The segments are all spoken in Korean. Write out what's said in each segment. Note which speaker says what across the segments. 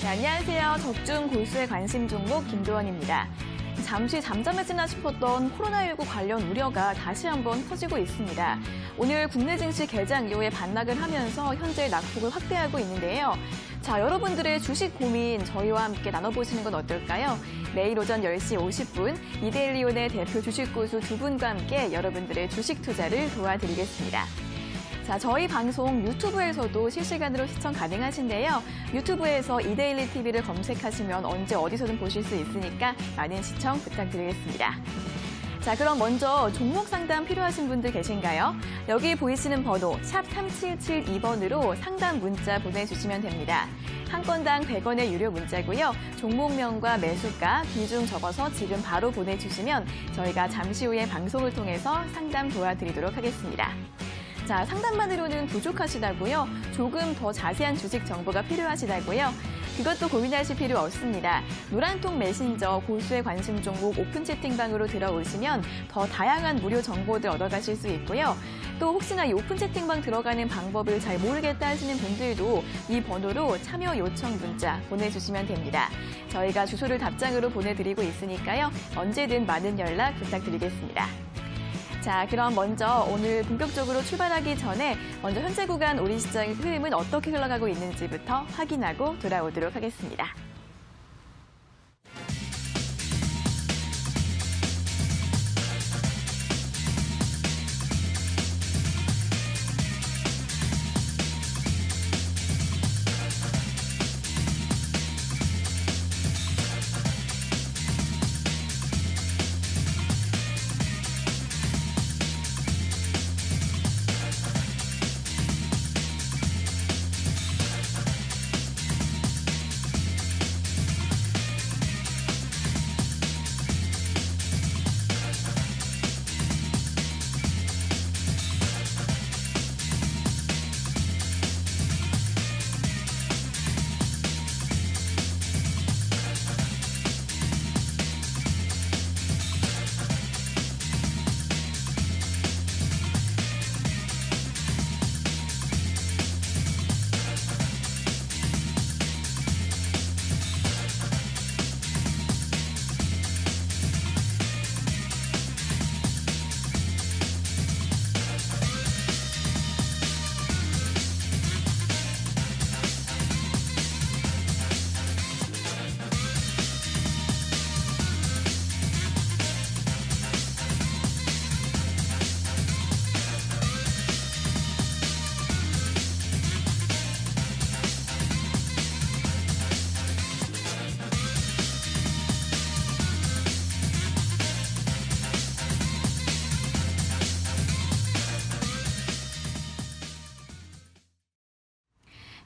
Speaker 1: 네, 안녕하세요. 적중 골수의 관심 종목 김도원입니다. 잠시 잠잠해지나 싶었던 코로나19 관련 우려가 다시 한번 커지고 있습니다. 오늘 국내 증시 개장 이후에 반락을 하면서 현재 낙폭을 확대하고 있는데요. 자, 여러분들의 주식 고민 저희와 함께 나눠보시는 건 어떨까요? 내일 오전 10시 50분 이데일리온의 대표 주식 고수 두 분과 함께 여러분들의 주식 투자를 도와드리겠습니다. 자, 저희 방송 유튜브에서도 실시간으로 시청 가능하신데요. 유튜브에서 이데일리 TV를 검색하시면 언제 어디서든 보실 수 있으니까 많은 시청 부탁드리겠습니다. 자, 그럼 먼저 종목 상담 필요하신 분들 계신가요? 여기 보이시는 번호 샵 3772번으로 상담 문자 보내주시면 됩니다. 한 건당 100원의 유료 문자고요. 종목명과 매수가, 비중 적어서 지금 바로 보내주시면 저희가 잠시 후에 방송을 통해서 상담 도와드리도록 하겠습니다. 자, 상담만으로는 부족하시다고요? 조금 더 자세한 주식 정보가 필요하시다고요? 그것도 고민하실 필요 없습니다. 노란통 메신저 고수의 관심 종목 오픈 채팅방으로 들어오시면 더 다양한 무료 정보들 얻어가실 수 있고요. 또 혹시나 이 오픈 채팅방 들어가는 방법을 잘 모르겠다 하시는 분들도 이 번호로 참여 요청 문자 보내주시면 됩니다. 저희가 주소를 답장으로 보내드리고 있으니까요. 언제든 많은 연락 부탁드리겠습니다. 자, 그럼 먼저 오늘 본격적으로 출발하기 전에 먼저 현재 구간 우리 시장의 흐름은 어떻게 흘러가고 있는지부터 확인하고 돌아오도록 하겠습니다.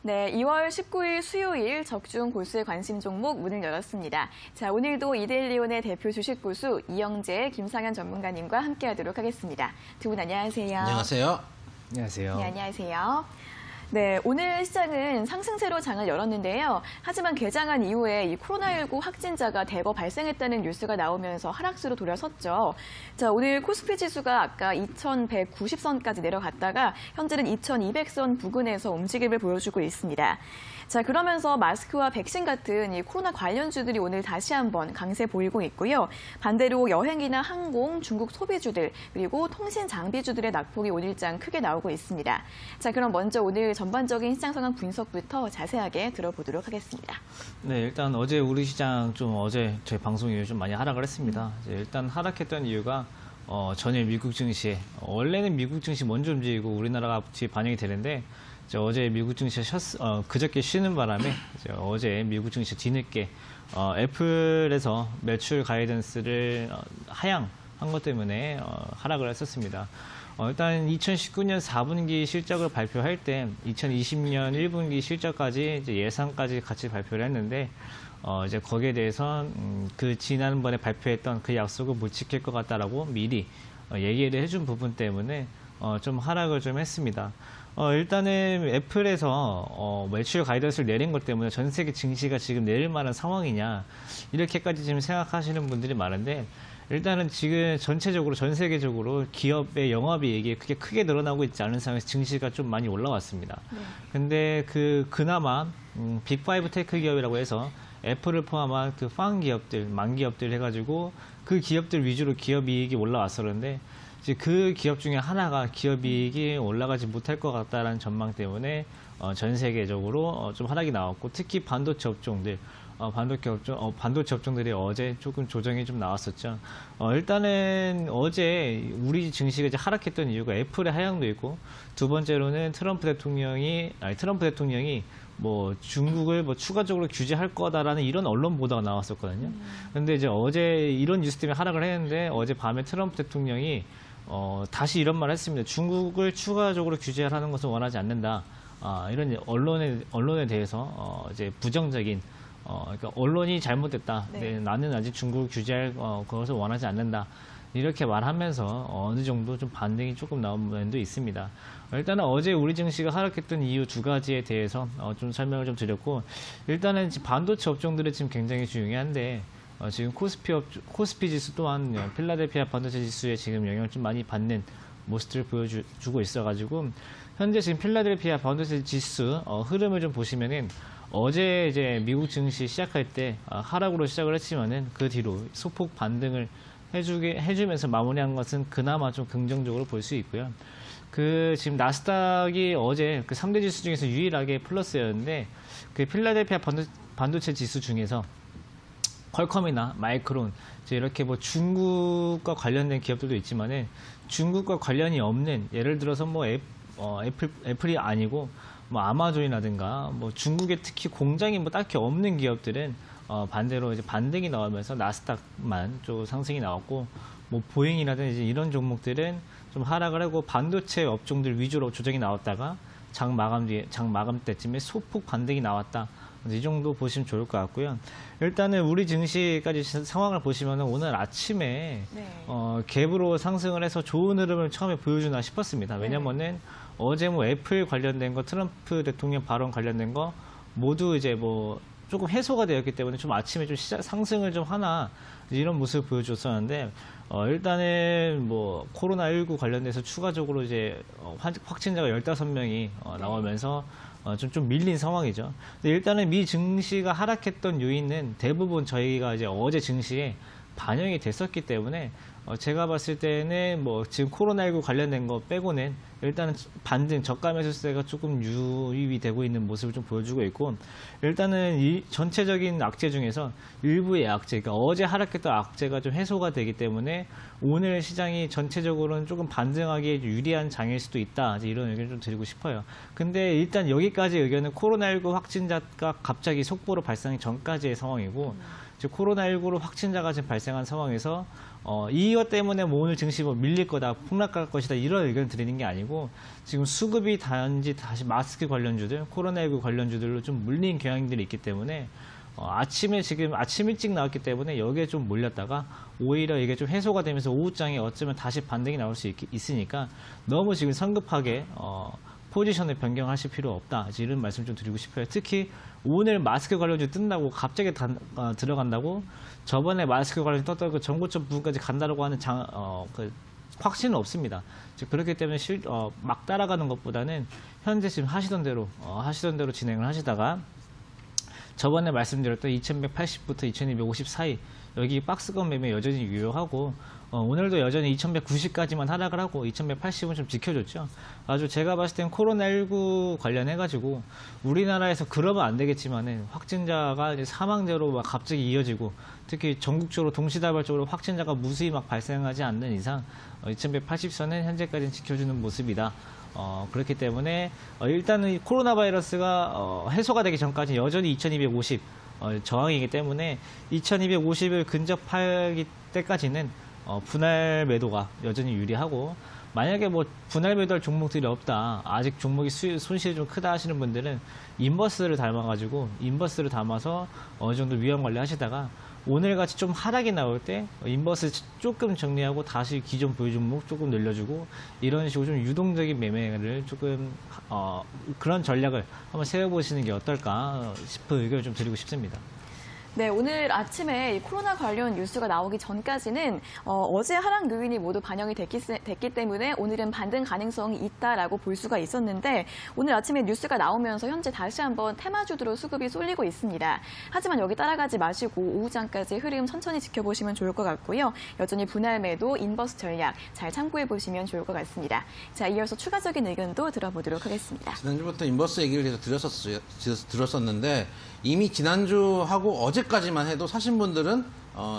Speaker 1: 네, 2월 19일 수요일 적중 고수의 관심 종목 문을 열었습니다. 자, 오늘도 이데일리온의 대표 주식 고수 이영재, 김상현 전문가님과 함께하도록 하겠습니다. 두 분 안녕하세요.
Speaker 2: 안녕하세요.
Speaker 3: 안녕하세요.
Speaker 1: 네, 안녕하세요. 네, 오늘 시장은 상승세로 장을 열었는데요. 하지만 개장한 이후에 이 코로나19 확진자가 대거 발생했다는 뉴스가 나오면서 하락세로 돌아섰죠. 자, 오늘 코스피 지수가 아까 2190선까지 내려갔다가 현재는 2200선 부근에서 움직임을 보여주고 있습니다. 자, 그러면서 마스크와 백신 같은 이 코로나 관련주들이 오늘 다시 한번 강세 보이고 있고요. 반대로 여행이나 항공, 중국 소비주들, 그리고 통신 장비주들의 낙폭이 오늘장 크게 나오고 있습니다. 자, 그럼 먼저 오늘 전반적인 시장 상황 분석부터 자세하게 들어보도록 하겠습니다.
Speaker 3: 네, 일단 어제 우리 시장 어제 저희 방송 이후에 좀 많이 하락을 했습니다. 일단 하락했던 이유가 전일 미국 증시, 원래는 미국 증시 먼저 움직이고 우리나라가 뒤에 반영이 되는데 어제 미국 증시가 그저께 쉬는 바람에 어제 미국 증시 뒤늦게 애플에서 매출 가이던스를 하향한 것 때문에 하락을 했었습니다. 일단 2019년 4분기 실적을 발표할 때 2020년 1분기 실적까지 예상까지 같이 발표를 했는데 이제 거기에 대해서 그 지난번에 발표했던 그 약속을 못 지킬 것 같다라고 미리 얘기를 해준 부분 때문에 좀 하락을 좀 했습니다. 일단은 애플에서 매출 가이던스를 내린 것 때문에 전 세계 증시가 지금 내릴 만한 상황이냐 이렇게까지 지금 생각하시는 분들이 많은데 일단은 지금 전체적으로 전 세계적으로 기업의 영업이익이 그렇게 크게 늘어나고 있지 않은 상황에서 증시가 좀 많이 올라왔습니다. 근데 그나마 빅5 테크 기업이라고 해서 애플을 포함한 그 팡 기업들, 만 기업들 해가지고 그 기업들 위주로 기업이익이 올라왔었는데 이제 그 기업 중에 하나가 기업이익이 올라가지 못할 것 같다라는 전망 때문에 전 세계적으로 좀 하락이 나왔고 특히 반도체 업종들 반도체 업종들이 어제 조금 조정이 좀 나왔었죠. 일단은 어제 우리 증시가 이제 하락했던 이유가 애플의 하향도 있고 두 번째로는 트럼프 대통령이 뭐 중국을 뭐 추가적으로 규제할 거다라는 이런 언론 보도가 나왔었거든요. 근데 이제 어제 이런 뉴스 때문에 하락을 했는데 어제 밤에 트럼프 대통령이 다시 이런 말을 했습니다. 중국을 추가적으로 규제하는 것을 원하지 않는다. 이런 언론에 대해서 이제 부정적인 그러니까 언론이 잘못됐다. 네, 나는 아직 중국을 규제할 것을 원하지 않는다. 이렇게 말하면서 어느 정도 좀 반등이 조금 나온 면도 있습니다. 일단은 어제 우리 증시가 하락했던 이유 두 가지에 대해서 좀 설명을 좀 드렸고 일단은 지금 반도체 업종들이 지금 굉장히 중요한데 지금 코스피 지수 또한 필라델피아 반도체 지수에 지금 영향을 좀 많이 받는 모습들을 보여주고 있어가지고 현재 지금 필라델피아 반도체 지수 흐름을 좀 보시면은 어제 이제 미국 증시 시작할 때 하락으로 시작을 했지만은 그 뒤로 소폭 반등을 해주면서 마무리한 것은 그나마 좀 긍정적으로 볼 수 있고요. 지금 나스닥이 어제 그 3대 지수 중에서 유일하게 플러스였는데 그 필라델피아 반도체 지수 중에서 퀄컴이나 마이크론 이렇게 뭐 중국과 관련된 기업들도 있지만은 중국과 관련이 없는 예를 들어서 뭐 애플이 아니고 뭐 아마존이라든가 뭐 중국에 특히 공장이 뭐 딱히 없는 기업들은 반대로 이제 반등이 나오면서 나스닥만 좀 상승이 나왔고 뭐 보잉이라든지 이런 종목들은 좀 하락을 하고 반도체 업종들 위주로 조정이 나왔다가 장 마감 때쯤에 소폭 반등이 나왔다. 이 정도 보시면 좋을 것 같고요. 일단은 우리 증시까지 상황을 보시면 오늘 아침에 갭으로 상승을 해서 좋은 흐름을 처음에 보여주나 싶었습니다. 왜냐면은 어제 뭐 애플 관련된 거, 트럼프 대통령 발언 관련된 거 모두 이제 뭐 조금 해소가 되었기 때문에 좀 아침에 좀 상승을 좀 하나 이런 모습을 보여줬었는데 일단은 뭐 코로나19 관련돼서 추가적으로 이제 확진자가 15명이 나오면서 좀 밀린 상황이죠. 근데 일단은 미 증시가 하락했던 요인은 대부분 저희가 이제 어제 증시에 반영이 됐었기 때문에 제가 봤을 때는 뭐 지금 코로나19 관련된 거 빼고는 일단은 반등 저가 매수세가 조금 유입이 되고 있는 모습을 좀 보여주고 있고 일단은 이 전체적인 악재 중에서 일부의 악재, 그러니까 어제 하락했던 악재가 좀 해소가 되기 때문에 오늘 시장이 전체적으로는 조금 반등하기에 유리한 장일 수도 있다. 이런 의견을 좀 드리고 싶어요. 근데 일단 여기까지 의견은 코로나19 확진자가 갑자기 속보로 발생하기 전까지의 상황이고 즉 코로나19로 확진자가 지금 발생한 상황에서 이것 때문에 뭐 오늘 증시 뭐 밀릴 거다, 폭락할 것이다 이런 의견을 드리는 게 아니고 지금 수급이 단지 다시 마스크 관련주들, 코로나19 관련주들로 좀 물린 경향들이 있기 때문에 아침에 지금 아침 일찍 나왔기 때문에 여기에 좀 몰렸다가 오히려 이게 좀 해소가 되면서 오후장에 어쩌면 다시 반등이 나올 수 있으니까 너무 지금 성급하게 포지션을 변경하실 필요 없다. 이런 말씀 좀 드리고 싶어요. 특히 오늘 마스크 관련주 뜬다고 갑자기 들어간다고 저번에 마스크 관련주 떴다고 그 정고점 부분까지 간다고 하는 그 확신은 없습니다. 즉 그렇기 때문에 막 따라가는 것보다는 현재 지금 하시던 대로 진행을 하시다가 저번에 말씀드렸던 2180부터 2250 사이 여기 박스권 매매 여전히 유효하고 오늘도 여전히 2190까지만 하락을 하고 2180은 좀 지켜줬죠. 아주 제가 봤을 땐 코로나19 관련해가지고 우리나라에서 그러면 안 되겠지만은 확진자가 이제 사망자로 막 갑자기 이어지고 특히 전국적으로 동시다발적으로 확진자가 무수히 막 발생하지 않는 이상 2180선은 현재까지는 지켜주는 모습이다. 그렇기 때문에 일단은 코로나 바이러스가 해소가 되기 전까지 여전히 2250 저항이기 때문에 2250을 근접할 때까지는 분할 매도가 여전히 유리하고 만약에 뭐 분할 매도할 종목들이 없다 아직 종목이 손실이 좀 크다 하시는 분들은 인버스를 담아서 어느 정도 위험 관리 하시다가 오늘같이 좀 하락이 나올 때 인버스 조금 정리하고 다시 기존 보유 종목 조금 늘려주고 이런 식으로 좀 유동적인 매매를 조금 그런 전략을 한번 세워보시는 게 어떨까 싶은 의견을 좀 드리고 싶습니다.
Speaker 1: 네, 오늘 아침에 이 코로나 관련 뉴스가 나오기 전까지는 어제 하락 요인이 모두 반영이 됐기 때문에 오늘은 반등 가능성이 있다라고 볼 수가 있었는데 오늘 아침에 뉴스가 나오면서 현재 다시 한번 테마주들로 수급이 쏠리고 있습니다. 하지만 여기 따라가지 마시고 오후장까지 흐름 천천히 지켜보시면 좋을 것 같고요. 여전히 분할 매도, 인버스 전략 잘 참고해 보시면 좋을 것 같습니다. 자, 이어서 추가적인 의견도 들어보도록 하겠습니다.
Speaker 2: 지난주부터 인버스 얘기를 계속 들었었는데 이미 지난주하고 어제까지만 해도 사신 분들은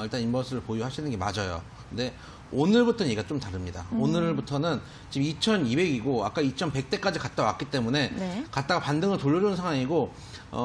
Speaker 2: 일단 인버스를 보유하시는 게 맞아요. 근데 오늘부터는 얘기가 좀 다릅니다. 오늘부터는 지금 2200이고 아까 2100대까지 갔다 왔기 때문에
Speaker 1: 네.
Speaker 2: 갔다가 반등을 돌려주는 상황이고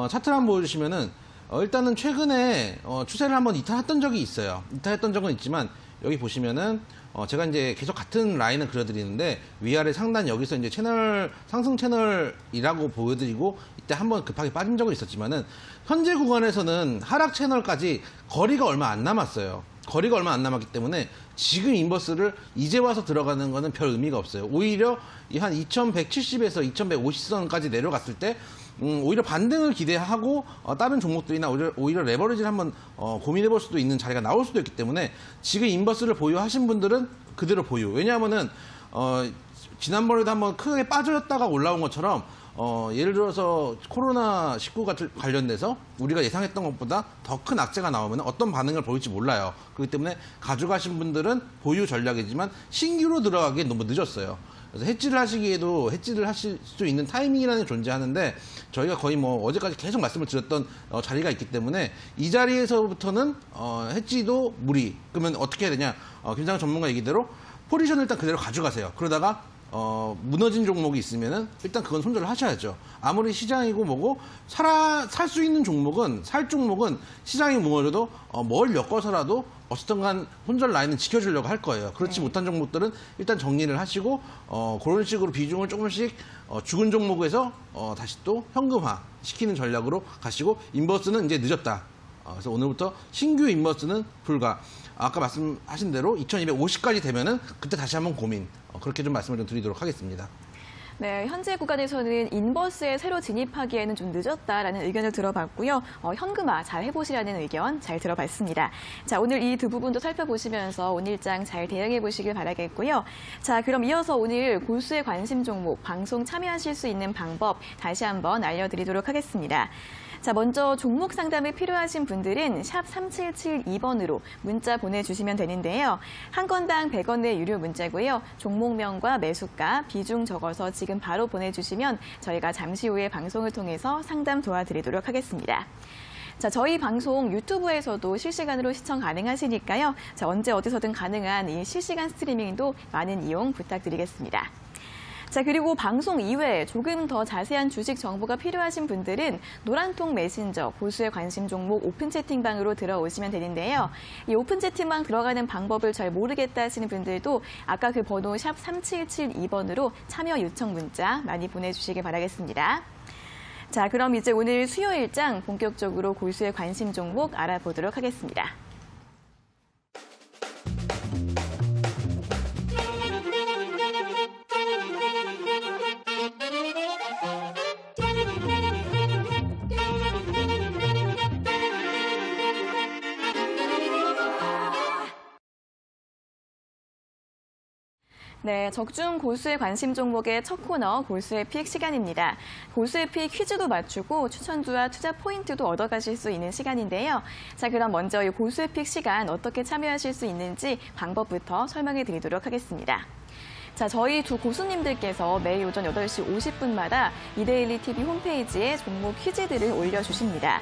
Speaker 2: 차트를 한번 보여주시면은 일단은 최근에 추세를 한번 이탈했던 적이 있어요. 이탈했던 적은 있지만 여기 보시면은 제가 이제 계속 같은 라인을 그려드리는데 위아래 상단 여기서 이제 채널 상승 채널이라고 보여드리고 이때 한번 급하게 빠진 적은 있었지만은 현재 구간에서는 하락 채널까지 거리가 얼마 안 남았어요. 거리가 얼마 안 남았기 때문에 지금 인버스를 이제 와서 들어가는 거는 별 의미가 없어요. 오히려 한 2170에서 2150선까지 내려갔을 때 오히려 반등을 기대하고 다른 종목들이나 오히려 레버리지를 한번 고민해 볼 수도 있는 자리가 나올 수도 있기 때문에 지금 인버스를 보유하신 분들은 그대로 보유. 왜냐하면은 지난번에도 한번 크게 빠졌다가 올라온 것처럼 예를 들어서 코로나19가 관련돼서 우리가 예상했던 것보다 더 큰 악재가 나오면 어떤 반응을 보일지 몰라요. 그렇기 때문에 가져가신 분들은 보유 전략이지만 신규로 들어가기엔 너무 늦었어요. 그래서 해지를 하시기에도 해지를 하실 수 있는 타이밍이라는 게 존재하는데 저희가 거의 뭐 어제까지 계속 말씀을 드렸던 자리가 있기 때문에 이 자리에서부터는 해지도 무리. 그러면 어떻게 해야 되냐? 김상현 전문가 얘기대로 포지션을 일단 그대로 가져가세요. 그러다가 무너진 종목이 있으면은 일단 그건 손절을 하셔야죠. 아무리 시장이고 뭐고 살 수 있는 종목은 살 종목은 시장이 무너져도 뭘 엮어서라도 어쨌든 간 손절 라인은 지켜주려고 할 거예요. 그렇지 못한 종목들은 일단 정리를 하시고 그런 식으로 비중을 조금씩 죽은 종목에서 다시 또 현금화 시키는 전략으로 가시고 인버스는 이제 늦었다. 그래서 오늘부터 신규 인버스는 불가. 아까 말씀하신 대로 2250까지 되면은 그때 다시 한번 고민. 그렇게 좀 말씀을 좀 드리도록 하겠습니다.
Speaker 1: 네, 현재 구간에서는 인버스에 새로 진입하기에는 좀 늦었다라는 의견을 들어봤고요. 현금화 잘 해보시라는 의견 잘 들어봤습니다. 자, 오늘 이 두 부분도 살펴보시면서 오늘장 잘 대응해 보시길 바라겠고요. 자, 그럼 이어서 오늘 골수의 관심 종목 방송 참여하실 수 있는 방법 다시 한번 알려드리도록 하겠습니다. 자, 먼저 종목 상담이 필요하신 분들은 샵 3772번으로 문자 보내주시면 되는데요. 한 건당 100원 내 유료 문자고요. 종목명과 매수가, 비중 적어서 지금 바로 보내주시면 저희가 잠시 후에 방송을 통해서 상담 도와드리도록 하겠습니다. 자, 저희 방송 유튜브에서도 실시간으로 시청 가능하시니까요. 자, 언제 어디서든 가능한 이 실시간 스트리밍도 많은 이용 부탁드리겠습니다. 자, 그리고 방송 이외에 조금 더 자세한 주식 정보가 필요하신 분들은 노란통 메신저 고수의 관심 종목 오픈 채팅방으로 들어오시면 되는데요. 이 오픈 채팅방 들어가는 방법을 잘 모르겠다 하시는 분들도 아까 그 번호 샵 3772번으로 참여 요청 문자 많이 보내주시길 바라겠습니다. 자, 그럼 이제 오늘 수요일장 본격적으로 고수의 관심 종목 알아보도록 하겠습니다. 네, 적중 골수의 관심 종목의 첫 코너 골수의 픽 시간입니다. 골수의 픽 퀴즈도 맞추고 추천주와 투자 포인트도 얻어가실 수 있는 시간인데요. 자, 그럼 먼저 이 골수의 픽 시간 어떻게 참여하실 수 있는지 방법부터 설명해 드리도록 하겠습니다. 자, 저희 두 고수님들께서 매일 오전 8시 50분마다 이데일리 TV 홈페이지에 종목 퀴즈들을 올려주십니다.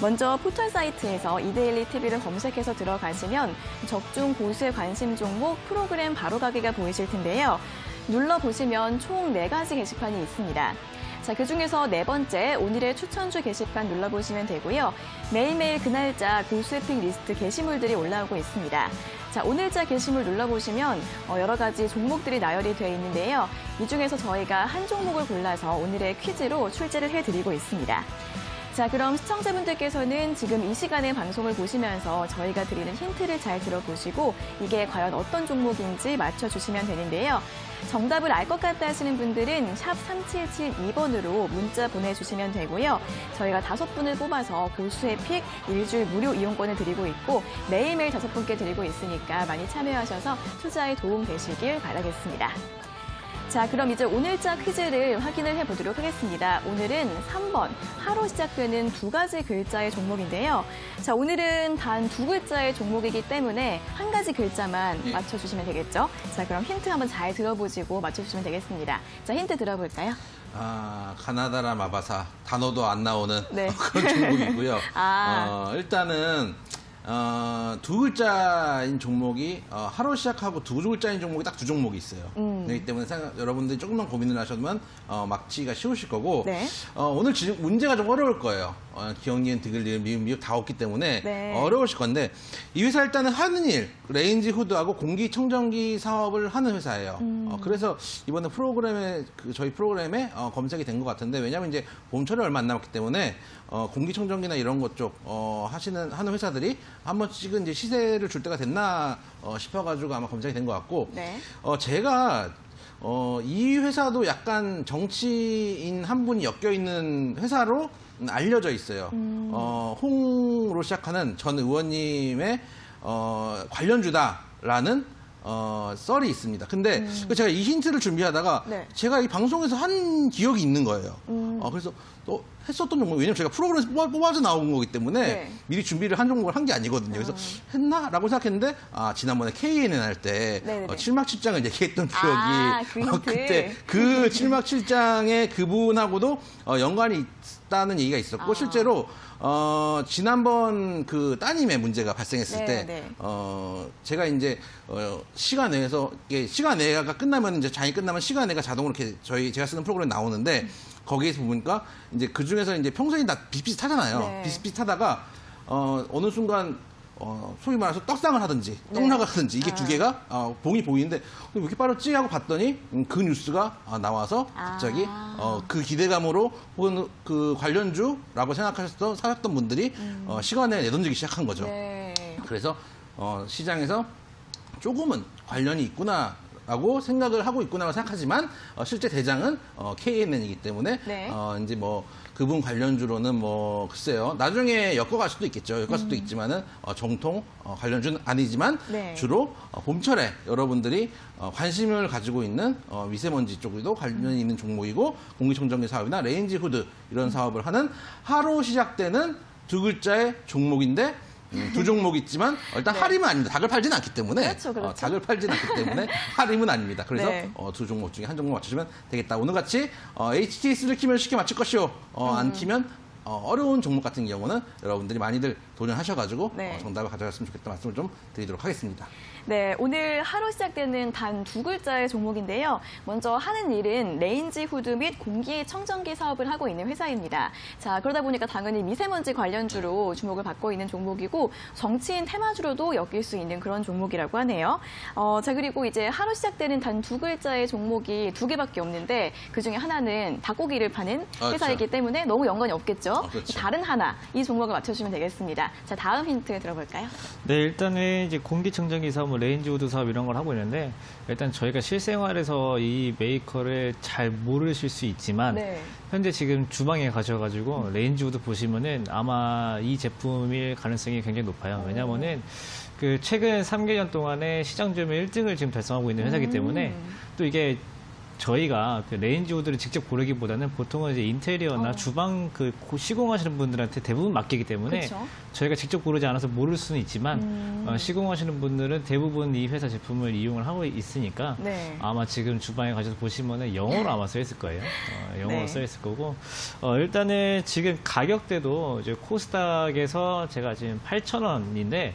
Speaker 1: 먼저 포털 사이트에서 이데일리 TV를 검색해서 들어가시면 적중 고수의 관심 종목 프로그램 바로가기가 보이실 텐데요. 눌러보시면 총 4가지 게시판이 있습니다. 자, 그중에서 네 번째 오늘의 추천주 게시판 눌러보시면 되고요. 매일매일 그날짜 고수의 픽 리스트 게시물들이 올라오고 있습니다. 자, 오늘자 게시물 눌러보시면 여러 가지 종목들이 나열이 되어 있는데요. 이 중에서 저희가 한 종목을 골라서 오늘의 퀴즈로 출제를 해드리고 있습니다. 자, 그럼 시청자분들께서는 지금 이 시간에 방송을 보시면서 저희가 드리는 힌트를 잘 들어보시고 이게 과연 어떤 종목인지 맞춰주시면 되는데요. 정답을 알 것 같다 하시는 분들은 샵 3772번으로 문자 보내주시면 되고요. 저희가 5분을 뽑아서 고수의 픽 1주 무료 이용권을 드리고 있고 매일매일 5분께 드리고 있으니까 많이 참여하셔서 투자에 도움 되시길 바라겠습니다. 자, 그럼 이제 오늘자 퀴즈를 확인을 해보도록 하겠습니다. 오늘은 3번, 하로 시작되는 2가지 글자의 종목인데요. 자, 오늘은 단 2글자의 종목이기 때문에 한 가지 글자만
Speaker 2: 예.
Speaker 1: 맞춰주시면 되겠죠. 자, 그럼 힌트 한번 잘 들어보시고 맞춰주시면 되겠습니다. 자, 힌트 들어볼까요?
Speaker 2: 가나다라 마바사 단어도 안 나오는
Speaker 1: 네.
Speaker 2: 그런 종목이고요.
Speaker 1: 아.
Speaker 2: 일단은 2글자인 종목이 하루 시작하고 2글자인 종목이 딱 2종목이 있어요. 그렇기 때문에 여러분들이 조금만 고민을 하시면 막치기가 쉬우실 거고
Speaker 1: 네.
Speaker 2: 오늘 문제가 좀 어려울 거예요. 기억, 니은, 디귿, 리을, 미음, 미흡 다 없기 때문에
Speaker 1: 네.
Speaker 2: 어려우실 건데 이 회사 일단은 하는 일, 레인지 후드하고 공기청정기 사업을 하는 회사예요. 그래서 이번에 프로그램에 저희 프로그램에 검색이 된 것 같은데 왜냐하면 이제 봄철이 얼마 안 남았기 때문에 공기청정기나 이런 것 쪽 하는 회사들이 한 번씩은 이제 시세를 줄 때가 됐나 싶어가지고 아마 검색이 된 것 같고
Speaker 1: 네.
Speaker 2: 제가 이 회사도 약간 정치인 한 분이 엮여 있는 회사로 알려져 있어요. 홍으로 시작하는 전 의원님의 관련주다라는 썰이 있습니다. 근데 제가 이 힌트를 준비하다가
Speaker 1: 네.
Speaker 2: 제가 이 방송에서 한 기억이 있는 거예요. 그래서 또 했었던 종목, 왜냐면 제가 프로그램에서 뽑아져 나온 거기 때문에
Speaker 1: 네.
Speaker 2: 미리 준비를 한 종목을 한 게 아니거든요. 그래서 했나? 라고 생각했는데 지난번에 KNN 할 때
Speaker 1: 네네네.
Speaker 2: 7막 7장을 얘기했던 기억이
Speaker 1: 그 힌트.
Speaker 2: 그때 그 7막 7장의 그분하고도 연관이 있다는 얘기가 있었고 실제로 지난번 그 따님의 문제가 발생했을 때
Speaker 1: 네네.
Speaker 2: 제가 이제 시간 내에서 이게 시간 내가 끝나면 이제 장이 끝나면 시간 내가 자동으로 이렇게 제가 쓰는 프로그램에 나오는데 거기에서 보니까 이제 그 중에서 이제 평소에 다 비슷비슷하잖아요.
Speaker 1: 네.
Speaker 2: 비슷비슷하다가 어느 순간 소위 말해서 떡상을 하든지 떡락을 하든지 이게 두 개가 봉이 보이는데 왜 이렇게 빠르지 하고 봤더니 그 뉴스가 나와서 갑자기 그 기대감으로 혹은 그 관련주라고 사셨던 분들이 시간에 내던지기 시작한 거죠.
Speaker 1: 네.
Speaker 2: 그래서 시장에서 조금은 관련이 있구나라고 생각을 하고 있구나라고 생각하지만 실제 대장은 KNN이기 때문에
Speaker 1: 네.
Speaker 2: 이제 뭐 그분 관련주로는 뭐 글쎄요 나중에 엮어갈 수도 있겠죠. 엮을 수도 있지만은 정통 관련주는 아니지만
Speaker 1: 네.
Speaker 2: 주로 봄철에 여러분들이 관심을 가지고 있는 미세먼지 쪽에도 관련이 있는 종목이고 공기청정기 사업이나 레인지 후드 이런 사업을 하는 하루 시작되는 2글자의 종목인데 2종목 있지만 일단
Speaker 1: 네.
Speaker 2: 할인은 아닙니다. 닭을 팔지는 않기 때문에
Speaker 1: 그렇죠, 그렇죠.
Speaker 2: 닭을 팔지는 않기 때문에 할인은 아닙니다. 그래서
Speaker 1: 네.
Speaker 2: 2종목 중에 한 종목 맞추시면 되겠다. 오늘같이 HTS를 키면 쉽게 맞출 것이요. 안 키면 어려운 종목 같은 경우는 여러분들이 많이들 도전하셔가지고
Speaker 1: 네.
Speaker 2: 정답을 가져갔으면 좋겠다 말씀을 좀 드리도록 하겠습니다.
Speaker 1: 네, 오늘 하루 시작되는 단 2글자의 종목인데요. 먼저 하는 일은 레인지 후드 및 공기 청정기 사업을 하고 있는 회사입니다. 자, 그러다 보니까 당연히 미세먼지 관련주로 주목을 받고 있는 종목이고 정치인 테마주로도 엮일 수 있는 그런 종목이라고 하네요. 자, 그리고 이제 하루 시작되는 단 2글자의 종목이 2개밖에 없는데 그중에 하나는 닭고기를 파는 회사이기
Speaker 2: 그렇죠.
Speaker 1: 때문에 너무 연관이 없겠죠.
Speaker 2: 그렇죠.
Speaker 1: 다른 하나, 이 종목을 맞춰주시면 되겠습니다. 자, 다음 힌트 들어볼까요?
Speaker 3: 네, 일단은 이제 공기청정기 사업, 레인지 우드 사업 이런 걸 하고 있는데 일단 저희가 실생활에서 이 메이커를 잘 모르실 수 있지만
Speaker 1: 네.
Speaker 3: 현재 지금 주방에 가셔가지고 레인지 우드 보시면은 아마 이 제품일 가능성이 굉장히 높아요. 왜냐면은 그 최근 3개년 동안에 시장 점유율 1등을 지금 달성하고 있는 회사이기 때문에 또 이게 저희가 그 레인지 우드를 직접 고르기보다는 보통은 이제 인테리어나 주방 시공하시는 분들한테 대부분 맡기기 때문에
Speaker 1: 그쵸?
Speaker 3: 저희가 직접 고르지 않아서 모를 수는 있지만 시공하시는 분들은 대부분 이 회사 제품을 이용을 하고 있으니까
Speaker 1: 네.
Speaker 3: 아마 지금 주방에 가셔서 보시면은 영어로 아마 써 있을 거예요. 영어로
Speaker 1: 네.
Speaker 3: 써 있을 거고 일단은 지금 가격대도 이제 코스닥에서 제가 지금 8,000원인데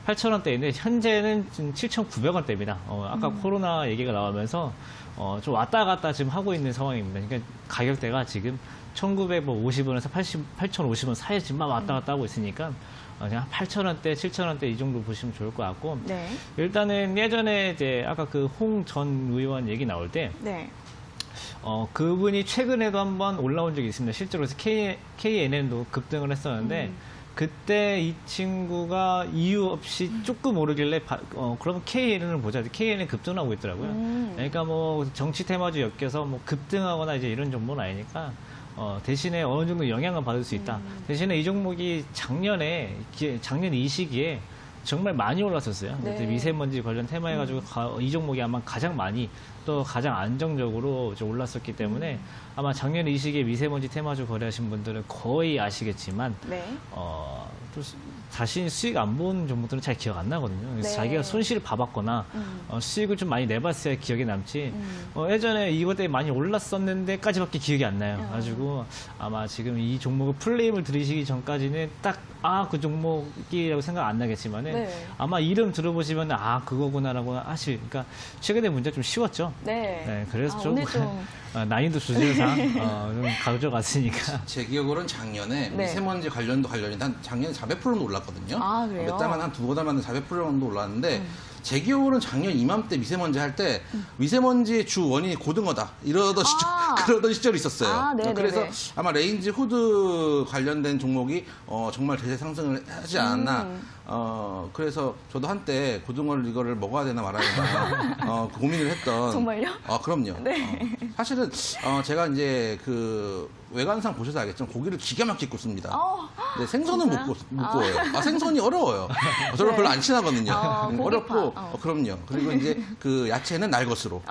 Speaker 3: 8,000원대인데 현재는 지금 7,900원대입니다. 아까 코로나 얘기가 나오면서 좀 왔다 갔다 지금 하고 있는 상황입니다. 그러니까 가격대가 지금 1,950원에서 8,050원 사이에 지금 막 왔다 갔다 하고 있으니까 그냥 8,000원대, 7,000원대 이 정도 보시면 좋을 것 같고
Speaker 1: 네.
Speaker 3: 일단은 예전에 이제 아까 그 홍 전 의원 얘기 나올 때
Speaker 1: 네.
Speaker 3: 그분이 최근에도 한번 올라온 적이 있습니다. 실제로 그래서 KNN도 급등을 했었는데 그때 이 친구가 이유 없이 조금 오르길래 그러면 KN을 보자. KN이 급등하고 있더라고요. 그러니까 뭐 정치 테마주 엮여서 뭐 급등하거나 이제 이런 정보는 아니니까 대신에 어느 정도 영향을 받을 수 있다. 대신에 이 종목이 작년 이 시기에 정말 많이 올랐었어요.
Speaker 1: 네.
Speaker 3: 그때 미세먼지 관련 테마해가지고 이 종목이 아마 가장 많이 또 가장 안정적으로 이제 올랐었기 때문에 아마 작년 이 시기에 미세먼지 테마주 거래하신 분들은 거의 아시겠지만
Speaker 1: 네.
Speaker 3: 또 자신이 수익 안 본 종목들은 잘 기억 안 나거든요. 그래서
Speaker 1: 네.
Speaker 3: 자기가 손실을 봐봤거나 수익을 좀 많이 내봤어야 기억이 남지. 예전에 이것 때문에 많이 올랐었는데까지밖에 기억이 안 나요. 가지고 아마 지금 이 종목을 플레임을 들으시기 전까지는 딱 그 종목이라고 생각 안 나겠지만은
Speaker 1: 네.
Speaker 3: 아마 이름 들어보시면 그거구나라고 하실. 그러니까 최근에 문제 좀 쉬웠죠.
Speaker 1: 네.
Speaker 3: 네, 그래서 좀
Speaker 1: 오늘 좀
Speaker 3: 난이도 수준상 좀 가져갔으니까.
Speaker 2: 제 기억으로는 작년에
Speaker 1: 네.
Speaker 2: 미세먼지 관련이 한 작년에 400%는 올랐거든요.
Speaker 1: 아, 그래요?
Speaker 2: 몇 달만 한 두어 달 만에 400% 정도 올랐는데 제 기억으로는 작년 이맘때 미세먼지 할 때 미세먼지의 주 원인이 고등어다 그러던 시절이 있었어요.
Speaker 1: 아, 네네네.
Speaker 2: 그래서 아마 레인지 후드 관련된 종목이 정말 대세 상승을 하지 않았나. 그래서 저도 한때 고등어를 이거를 먹어야 되나 말아야 되나 고민을 했던.
Speaker 1: 정말요?
Speaker 2: 그럼요.
Speaker 1: 네.
Speaker 2: 사실은 제가 이제 그 외관상 보셔서 알겠지만 고기를 기가 막히게 굽습니다. 근데 생선은
Speaker 1: 진짜요?
Speaker 2: 못 구워요. 생선이 어려워요. 저는
Speaker 1: 네.
Speaker 2: 별로 안 친하거든요.
Speaker 1: 고기파.
Speaker 2: 어렵고 그럼요. 그리고 이제 그 야채는 날 것으로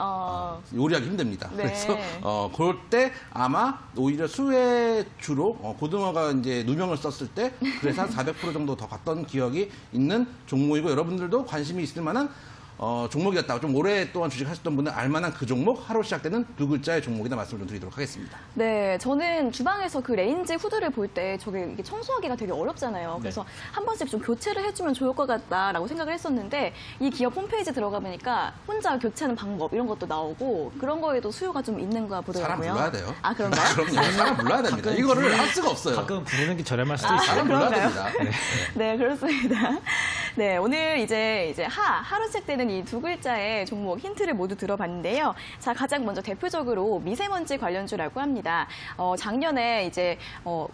Speaker 2: 요리하기 힘듭니다.
Speaker 1: 네.
Speaker 2: 그래서 그럴 때 아마 오히려 수혜주로 고등어가 이제 누명을 썼을 때 그래서 한 400% 정도 더 갔던 기억이 있는 종목이고 여러분들도 관심이 있을 만한 종목이었다. 좀 오랫동안 주식하셨던 분은 알만한 그 종목, 하루 시작되는 두 글자의 종목이다 말씀을 좀 드리도록 하겠습니다.
Speaker 1: 네, 저는 주방에서 그 레인지 후드를 볼 때 저게 이게 청소하기가 되게 어렵잖아요. 그래서 한 번씩 좀 교체를 해주면 좋을 것 같다라고 생각을 했었는데 이 기업 홈페이지 들어가 보니까 혼자 교체하는 방법 이런 것도 나오고 그런 거에도 수요가 좀 있는가 보더라고요.
Speaker 2: 사람 불러야 돼요.
Speaker 1: 아, 그런가요?
Speaker 2: 그럼요. 사람 불러야 됩니다. 이거를 할 수가 없어요.
Speaker 3: 가끔 부르는 게 저렴할 수도 있어요.
Speaker 2: 사람 불러야
Speaker 1: 그런가요?
Speaker 2: 됩니다.
Speaker 1: 네, 그렇습니다. 네, 오늘 이제 하루 시작되는 이 두 글자의 종목 힌트를 모두 들어봤는데요. 자, 가장 먼저 대표적으로 미세먼지 관련주라고 합니다. 작년에 이제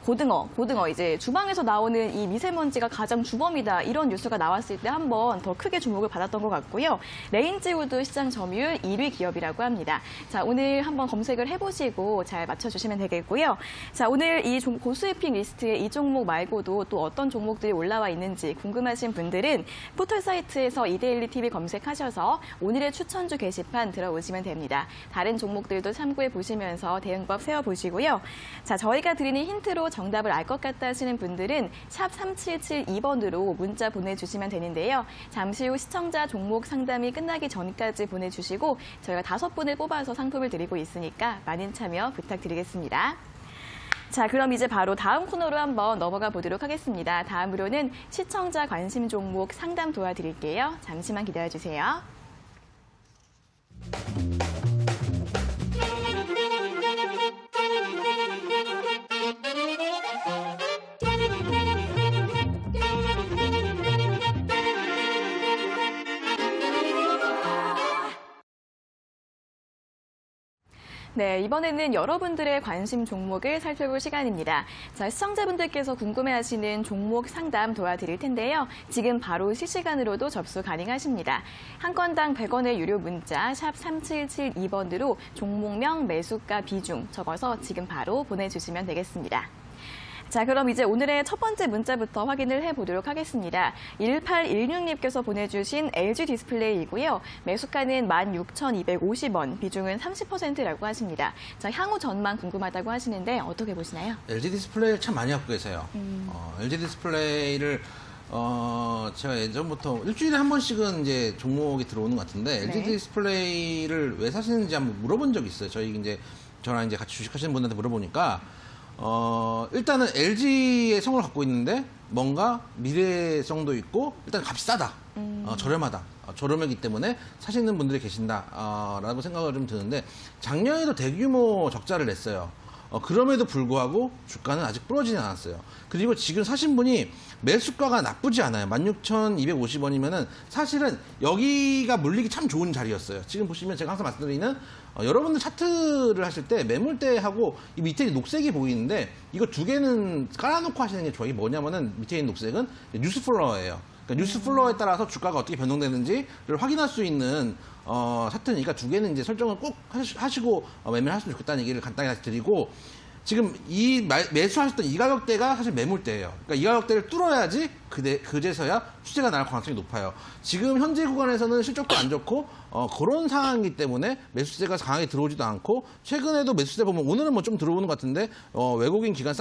Speaker 1: 고등어 이제 주방에서 나오는 이 미세먼지가 가장 주범이다 이런 뉴스가 나왔을 때 한번 더 크게 주목을 받았던 것 같고요. 레인지우드 시장 점유율 1위 기업이라고 합니다. 자, 오늘 한번 검색을 해보시고 잘 맞춰주시면 되겠고요. 자, 오늘 이 고수익픽 리스트에 이 종목 말고도 또 어떤 종목들이 올라와 있는지 궁금하신 분들은 포털 사이트에서 이데일리 TV 검색하셔서 오늘의 추천주 게시판 들어오시면 됩니다. 다른 종목들도 참고해 보시면서 대응법 세워보시고요. 자, 저희가 드리는 힌트로 정답을 알 것 같다 하시는 분들은 샵 3772번으로 문자 보내주시면 되는데요. 잠시 후 시청자 종목 상담이 끝나기 전까지 보내주시고 저희가 5분을 뽑아서 상품을 드리고 있으니까 많은 참여 부탁드리겠습니다. 자, 그럼 이제 바로 다음 코너로 한번 넘어가 보도록 하겠습니다. 다음으로는 시청자 관심 종목 상담 도와드릴게요. 잠시만 기다려주세요. 네, 이번에는 여러분들의 관심 종목을 살펴볼 시간입니다. 자, 시청자분들께서 궁금해하시는 종목 상담 도와드릴 텐데요. 지금 바로 실시간으로도 접수 가능하십니다. 한 건당 100원의 유료 문자 샵 3772번으로 종목명, 매수가, 비중 적어서 지금 바로 보내주시면 되겠습니다. 자, 그럼 이제 오늘의 첫 번째 문자부터 확인을 해보도록 하겠습니다. 1816님께서 보내주신 LG 디스플레이이고요. 매수가는 16,250원, 비중은 30%라고 하십니다. 자, 향후 전망 궁금하다고 하시는데 어떻게 보시나요?
Speaker 2: LG 디스플레이를 참 많이 갖고 계세요. LG 디스플레이를 제가 예전부터 일주일에 한 번씩은 이제 종목이 들어오는 것 같은데 LG 디스플레이를 왜 사시는지 한번 물어본 적이 있어요. 저랑 이제 같이 주식하시는 분한테 물어보니까 일단은 LG의 성을 갖고 있는데 뭔가 미래성도 있고 일단 값이 싸다, 저렴하다, 저렴하기 때문에 사시는 분들이 계신다라고 생각을 좀 드는데 작년에도 대규모 적자를 냈어요. 그럼에도 불구하고 주가는 아직 부러지지 않았어요. 그리고 지금 사신 분이 매수가가 나쁘지 않아요. 16,250원이면은 사실은 여기가 물리기 참 좋은 자리였어요. 지금 보시면 제가 항상 말씀드리는 여러분들 차트를 하실 때 매물대하고 이 밑에 녹색이 보이는데 이거 두 개는 깔아놓고 하시는 게 좋아요. 이게 뭐냐면은 밑에 있는 녹색은 뉴스 플로어예요. 그러니까 뉴스 플로어에 따라서 주가가 어떻게 변동되는지를 확인할 수 있는 차트니까 두 개는 이제 설정을 꼭 하시고 매매를 하시면 좋겠다는 얘기를 간단히 다시 드리고 지금 이 매수하셨던 이 가격대가 사실 매물대예요. 그러니까 이 가격대를 뚫어야지 그제서야 추세가 나올 가능성이 높아요. 지금 현재 구간에서는 실적도 안 좋고 그런 상황이기 때문에 매수세가 강하게 들어오지도 않고 최근에도 매수세 보면 오늘은 뭐 좀 들어오는 것 같은데 외국인 기관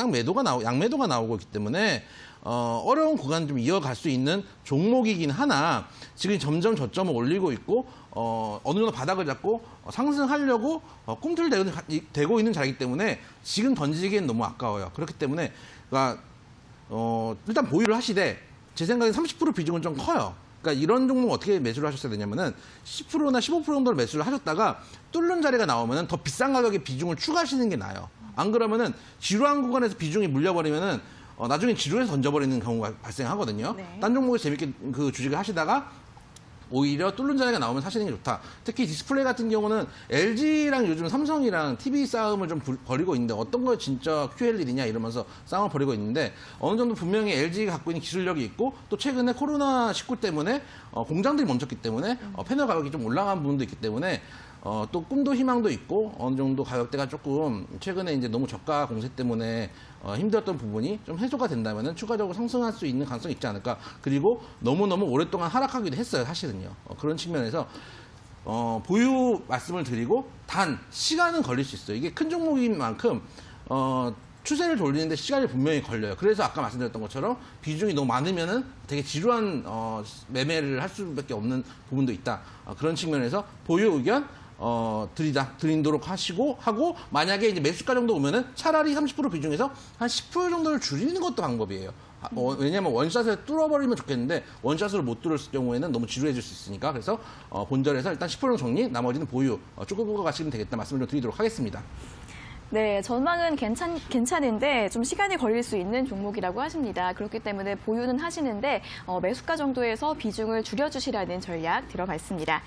Speaker 2: 양매도가 나오고 있기 때문에 어려운 구간을 좀 이어갈 수 있는 종목이긴 하나 지금 점점 저점을 올리고 있고 어느 정도 바닥을 잡고 상승하려고 꿈틀대고 있는 자리이기 때문에 지금 던지기엔 너무 아까워요. 그렇기 때문에 그러니까 일단 보유를 하시되 제 생각엔 30% 비중은 좀 커요. 그러니까 이런 종목 어떻게 매수를 하셨어야 되냐면은 10%나 15% 정도를 매수를 하셨다가 뚫는 자리가 나오면은 더 비싼 가격의 비중을 추가하시는 게 나아요. 안 그러면은 지루한 구간에서 비중이 물려버리면은 나중에 지루해서 던져버리는 경우가 발생하거든요.
Speaker 1: 네.
Speaker 2: 딴 종목에 재밌게 그 주식을 하시다가 오히려 뚫는 자리가 나오면 사시는 게 좋다. 특히 디스플레이 같은 경우는 LG랑 요즘 삼성이랑 TV 싸움을 좀 벌이고 있는데 어떤 거 진짜 QLED냐 이러면서 싸움을 벌이고 있는데 어느 정도 분명히 LG가 갖고 있는 기술력이 있고 또 최근에 코로나19 때문에 공장들이 멈췄기 때문에 패널 가격이 좀 올라간 부분도 있기 때문에 또 꿈도 희망도 있고 어느 정도 가격대가 조금 최근에 이제 너무 저가 공세 때문에 힘들었던 부분이 좀 해소가 된다면은 추가적으로 상승할 수 있는 가능성이 있지 않을까. 그리고 너무너무 오랫동안 하락하기도 했어요, 사실은요. 그런 측면에서 보유 말씀을 드리고 단 시간은 걸릴 수 있어요. 이게 큰 종목인 만큼 추세를 돌리는데 시간이 분명히 걸려요. 그래서 아까 말씀드렸던 것처럼 비중이 너무 많으면은 되게 지루한 매매를 할 수밖에 없는 부분도 있다. 그런 측면에서 보유 의견 드리도록 하고 만약에 이제 매수가 정도 오면은 차라리 30% 비중에서 한 10% 정도를 줄이는 것도 방법이에요. 왜냐하면 원샷을 뚫어버리면 좋겠는데 원샷으로 못 뚫을 경우에는 너무 지루해질 수 있으니까 그래서 본절에서 일단 10% 정리, 나머지는 보유 쭉 끌고 가시면 되겠다 말씀을 좀 드리도록 하겠습니다.
Speaker 1: 네, 전망은 괜찮은데 좀 시간이 걸릴 수 있는 종목이라고 하십니다. 그렇기 때문에 보유는 하시는데 매수가 정도에서 비중을 줄여주시라는 전략 들어가 있습니다.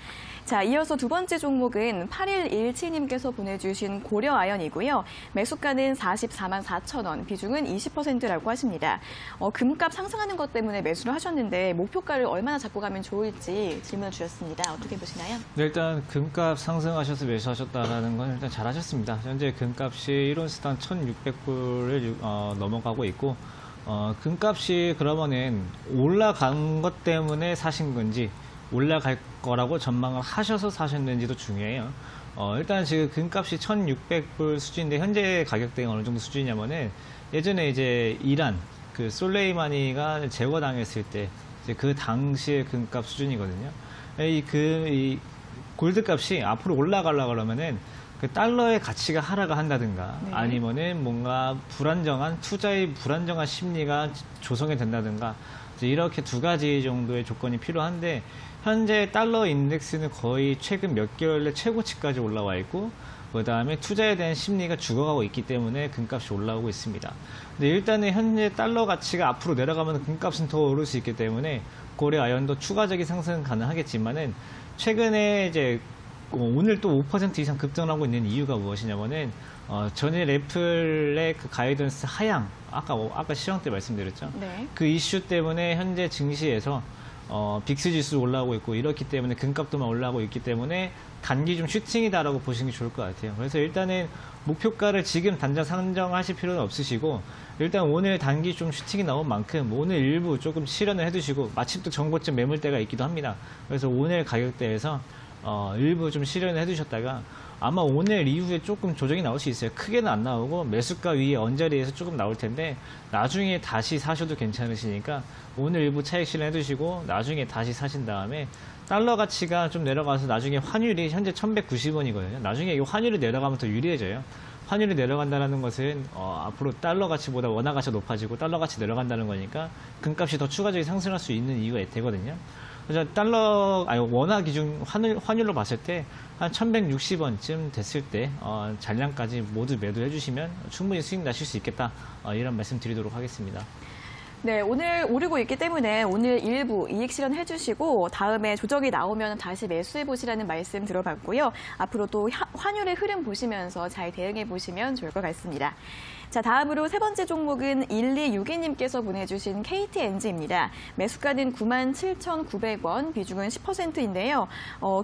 Speaker 1: 자, 이어서 두 번째 종목은 8117님께서 보내주신 고려아연이고요. 매수가는 44만 4천 원, 비중은 20%라고 하십니다. 금값 상승하는 것 때문에 매수를 하셨는데 목표가를 얼마나 잡고 가면 좋을지 질문을 주셨습니다. 어떻게 보시나요?
Speaker 3: 네, 일단 금값 상승하셔서 매수하셨다는 건 일단 잘하셨습니다. 현재 금값이 1온스당 1,600불을 넘어가고 있고 금값이 그러면은 올라간 것 때문에 사신 건지 올라갈 거라고 전망을 하셔서 사셨는지도 중요해요. 일단 지금 금값이 1,600불 수준인데 현재 가격대가 어느 정도 수준이냐면은 예전에 이제 이란 그 솔레이마니가 제거당했을 때 이제 그 당시의 금값 수준이거든요. 이 골드 값이 앞으로 올라가려고 그러면은 그 달러의 가치가 하락을 한다든가
Speaker 1: 네.
Speaker 3: 아니면은 뭔가 투자의 불안정한 심리가 조성이 된다든가 이제 이렇게 두 가지 정도의 조건이 필요한데 현재 달러 인덱스는 거의 최근 몇 개월 내 최고치까지 올라와 있고 그 다음에 투자에 대한 심리가 죽어가고 있기 때문에 금값이 올라오고 있습니다. 근데 일단은 현재 달러 가치가 앞으로 내려가면 금값은 더 오를 수 있기 때문에 고려아연도 추가적인 상승은 가능하겠지만은 최근에 이제 오늘 또 5% 이상 급등하고 있는 이유가 무엇이냐면은 전일 애플의 그 가이던스 하향 아까 시황 때 말씀드렸죠.
Speaker 1: 네.
Speaker 3: 그 이슈 때문에 현재 증시에서 빅스 지수 올라오고 있고 이렇기 때문에 금값도만 올라오고 있기 때문에 단기 좀 슈팅이다라고 보시는 게 좋을 것 같아요. 그래서 일단은 목표가를 지금 당장 상정하실 필요는 없으시고 일단 오늘 단기 좀 슈팅이 나온 만큼 오늘 일부 조금 실현을 해두시고 마침 또 정고점 매물대가 있기도 합니다. 그래서 오늘 가격대에서 일부 좀 실현을 해두셨다가 아마 오늘 이후에 조금 조정이 나올 수 있어요. 크게는 안 나오고 매수가 위에 언저리에서 조금 나올 텐데 나중에 다시 사셔도 괜찮으시니까 오늘 일부 차익 실현해 두시고 나중에 다시 사신 다음에 달러 가치가 좀 내려가서 나중에 환율이 현재 1190원이거든요. 나중에 이 환율이 내려가면 더 유리해져요. 환율이 내려간다는 것은 앞으로 달러 가치보다 원화 가치가 높아지고 달러 가치 내려간다는 거니까 금값이 더 추가적인 상승할 수 있는 이유가 되거든요. 그래서 원화 기준 환율로 봤을 때 한 1,160원쯤 됐을 때 잔량까지 모두 매도해 주시면 충분히 수익 나실 수 있겠다. 이런 말씀 드리도록 하겠습니다.
Speaker 1: 네, 오늘 오르고 있기 때문에 오늘 일부 이익 실현해 주시고 다음에 조정이 나오면 다시 매수해 보시라는 말씀 들어봤고요. 앞으로 또 환율의 흐름 보시면서 잘 대응해 보시면 좋을 것 같습니다. 자, 다음으로 세 번째 종목은 1262님께서 보내주신 KTNG입니다. 매수가는 97,900원, 비중은 10%인데요.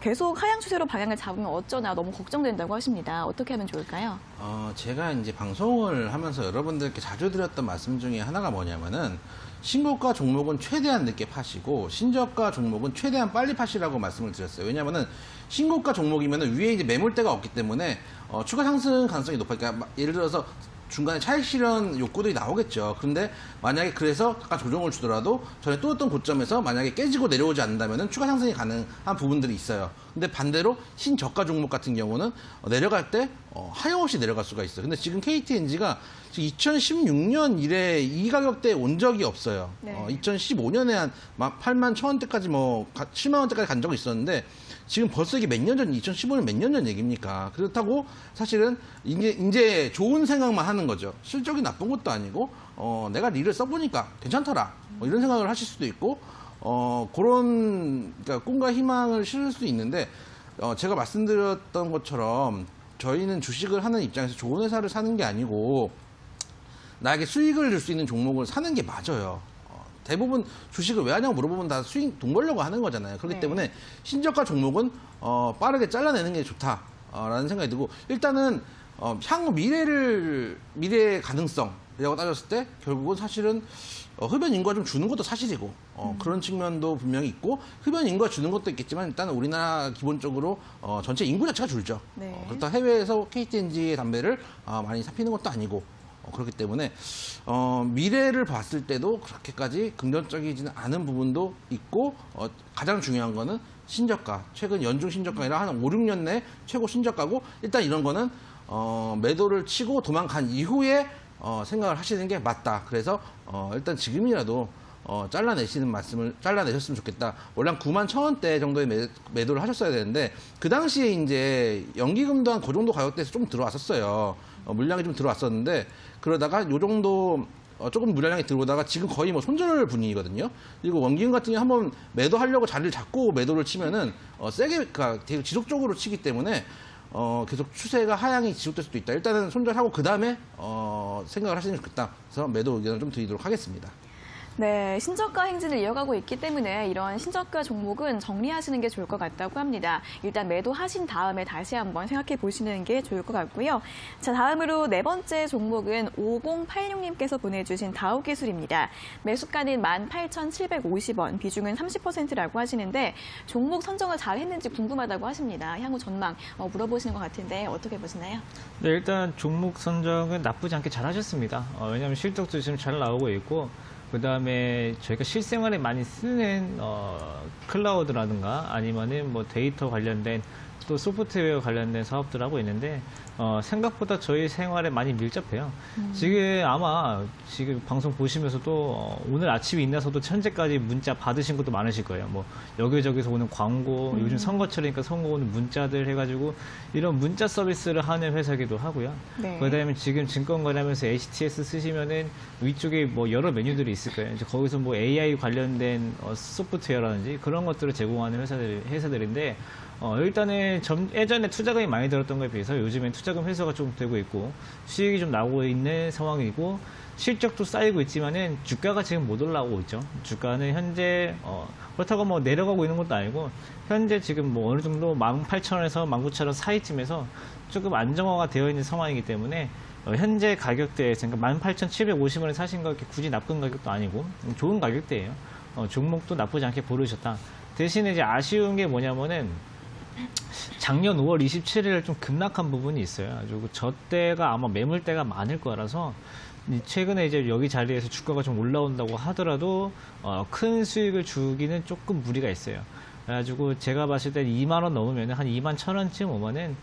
Speaker 1: 계속 하향 추세로 방향을 잡으면 어쩌나 너무 걱정된다고 하십니다. 어떻게 하면 좋을까요?
Speaker 2: 제가 이제 방송을 하면서 여러분들께 자주 드렸던 말씀 중에 하나가 뭐냐면은 신고가 종목은 최대한 늦게 파시고 신저가 종목은 최대한 빨리 파시라고 말씀을 드렸어요. 왜냐하면은 신고가 종목이면은 위에 이제 매물대가 없기 때문에 추가 상승 가능성이 높아요. 그러니까 예를 들어서 중간에 차익 실현 욕구들이 나오겠죠. 그런데 만약에 그래서 약간 조정을 주더라도 전에 또 어떤 고점에서 만약에 깨지고 내려오지 않는다면 추가 상승이 가능한 부분들이 있어요. 근데 반대로 신저가 종목 같은 경우는 내려갈 때 하염없이 내려갈 수가 있어요. 근데 지금 KTNG가 2016년 이래 이 가격대에 온 적이 없어요.
Speaker 1: 네.
Speaker 2: 2015년에 한 8만 1,000원대까지 7만 원대까지 간 적이 있었는데 지금 벌써 이게 몇 년 전, 2015년 몇 년 전 얘기입니까? 그렇다고 사실은 이제 좋은 생각만 하는 거죠. 실적이 나쁜 것도 아니고, 내가 리를 써보니까 괜찮더라. 이런 생각을 하실 수도 있고, 그러니까 꿈과 희망을 실을 수 있는데, 제가 말씀드렸던 것처럼 저희는 주식을 하는 입장에서 좋은 회사를 사는 게 아니고, 나에게 수익을 줄 수 있는 종목을 사는 게 맞아요. 대부분 주식을 왜 하냐고 물어보면 다 수익 돈 벌려고 하는 거잖아요. 그렇기
Speaker 1: 네.
Speaker 2: 때문에 신저가 종목은 빠르게 잘라내는 게 좋다라는 생각이 들고 일단은 향후 미래의 가능성이라고 따졌을 때 결국은 사실은 흡연 인구가 좀 주는 것도 사실이고 그런 측면도 분명히 있고 흡연 인구가 주는 것도 있겠지만 일단 우리나라 기본적으로 전체 인구 자체가 줄죠.
Speaker 1: 네.
Speaker 2: 그렇다고 해외에서 KTNG의 담배를 많이 삽히는 것도 아니고 그렇기 때문에 미래를 봤을 때도 그렇게까지 긍정적이지는 않은 부분도 있고 가장 중요한 거는 신저가 최근 연중 신저가가 아니라 한 5, 6년 내 최고 신저가고 일단 이런 거는 매도를 치고 도망간 이후에 생각을 하시는 게 맞다. 그래서 일단 지금이라도 잘라내셨으면 좋겠다. 원래 한 9만 1,000원대 정도의 매도를 하셨어야 되는데 그 당시에 이제 연기금도 한 그 정도 가격대에서 좀 들어왔었어요. 물량이 좀 들어왔었는데 그러다가 요 정도 조금 물량이 들어오다가 지금 거의 뭐 손절 분위기거든요. 그리고 원기금 같은 경우 한번 매도하려고 자리를 잡고 매도를 치면은 세게 그러니까 되게 지속적으로 치기 때문에 계속 추세가 하향이 지속될 수도 있다. 일단은 손절하고 그 다음에 생각을 하시는 게 좋겠다. 그래서 매도 의견을 좀 드리도록 하겠습니다.
Speaker 1: 네, 신저가 행진을 이어가고 있기 때문에 이런 신저가 종목은 정리하시는 게 좋을 것 같다고 합니다. 일단 매도하신 다음에 다시 한번 생각해 보시는 게 좋을 것 같고요. 자, 다음으로 네 번째 종목은 5086님께서 보내주신 다우기술입니다. 매수가는 18,750원, 비중은 30%라고 하시는데 종목 선정을 잘 했는지 궁금하다고 하십니다. 향후 전망 물어보시는 것 같은데 어떻게 보시나요?
Speaker 3: 네, 일단 종목 선정은 나쁘지 않게 잘 하셨습니다. 왜냐하면 실적도 지금 잘 나오고 있고 그 다음에 저희가 실생활에 많이 쓰는 클라우드라든가 아니면은 뭐 데이터 관련된 또 소프트웨어 관련된 사업들 하고 있는데 생각보다 저희 생활에 많이 밀접해요. 지금 방송 보시면서도 오늘 아침에 일어나서도 현재까지 문자 받으신 것도 많으실 거예요. 뭐 여기저기서 오는 광고, 요즘 선거철이니까 선거 오는 문자들 해가지고 이런 문자 서비스를 하는 회사기도 하고요.
Speaker 1: 네.
Speaker 3: 그다음에 지금 증권 거래하면서 HTS 쓰시면은 위쪽에 뭐 여러 메뉴들이 있을 거예요. 이제 거기서 뭐 AI 관련된 소프트웨어라든지 그런 것들을 제공하는 회사들인데. 일단은 예전에 투자금이 많이 들었던 거에 비해서 요즘엔 투자금 회수가 좀 되고 있고 수익이 좀 나오고 있는 상황이고 실적도 쌓이고 있지만은 주가가 지금 못 올라오고 있죠. 주가는 현재 그렇다고 뭐 내려가고 있는 것도 아니고 현재 지금 뭐 어느 정도 18,000원에서 19,000원 사이쯤에서 조금 안정화가 되어 있는 상황이기 때문에 현재 가격대에서 그러니까 18,750원에 사신 거 굳이 나쁜 가격도 아니고 좋은 가격대예요. 종목도 나쁘지 않게 고르셨다. 대신에 이제 아쉬운 게 뭐냐면은 작년 5월 27일 좀 급락한 부분이 있어요. 그리고 저 때가 아마 매물대가 많을 거라서 최근에 이제 여기 자리에서 주가가 좀 올라온다고 하더라도 큰 수익을 주기는 조금 무리가 있어요. 그래가지고 제가 봤을 때 2만 원 넘으면 한 2만 1,000원쯤 오면은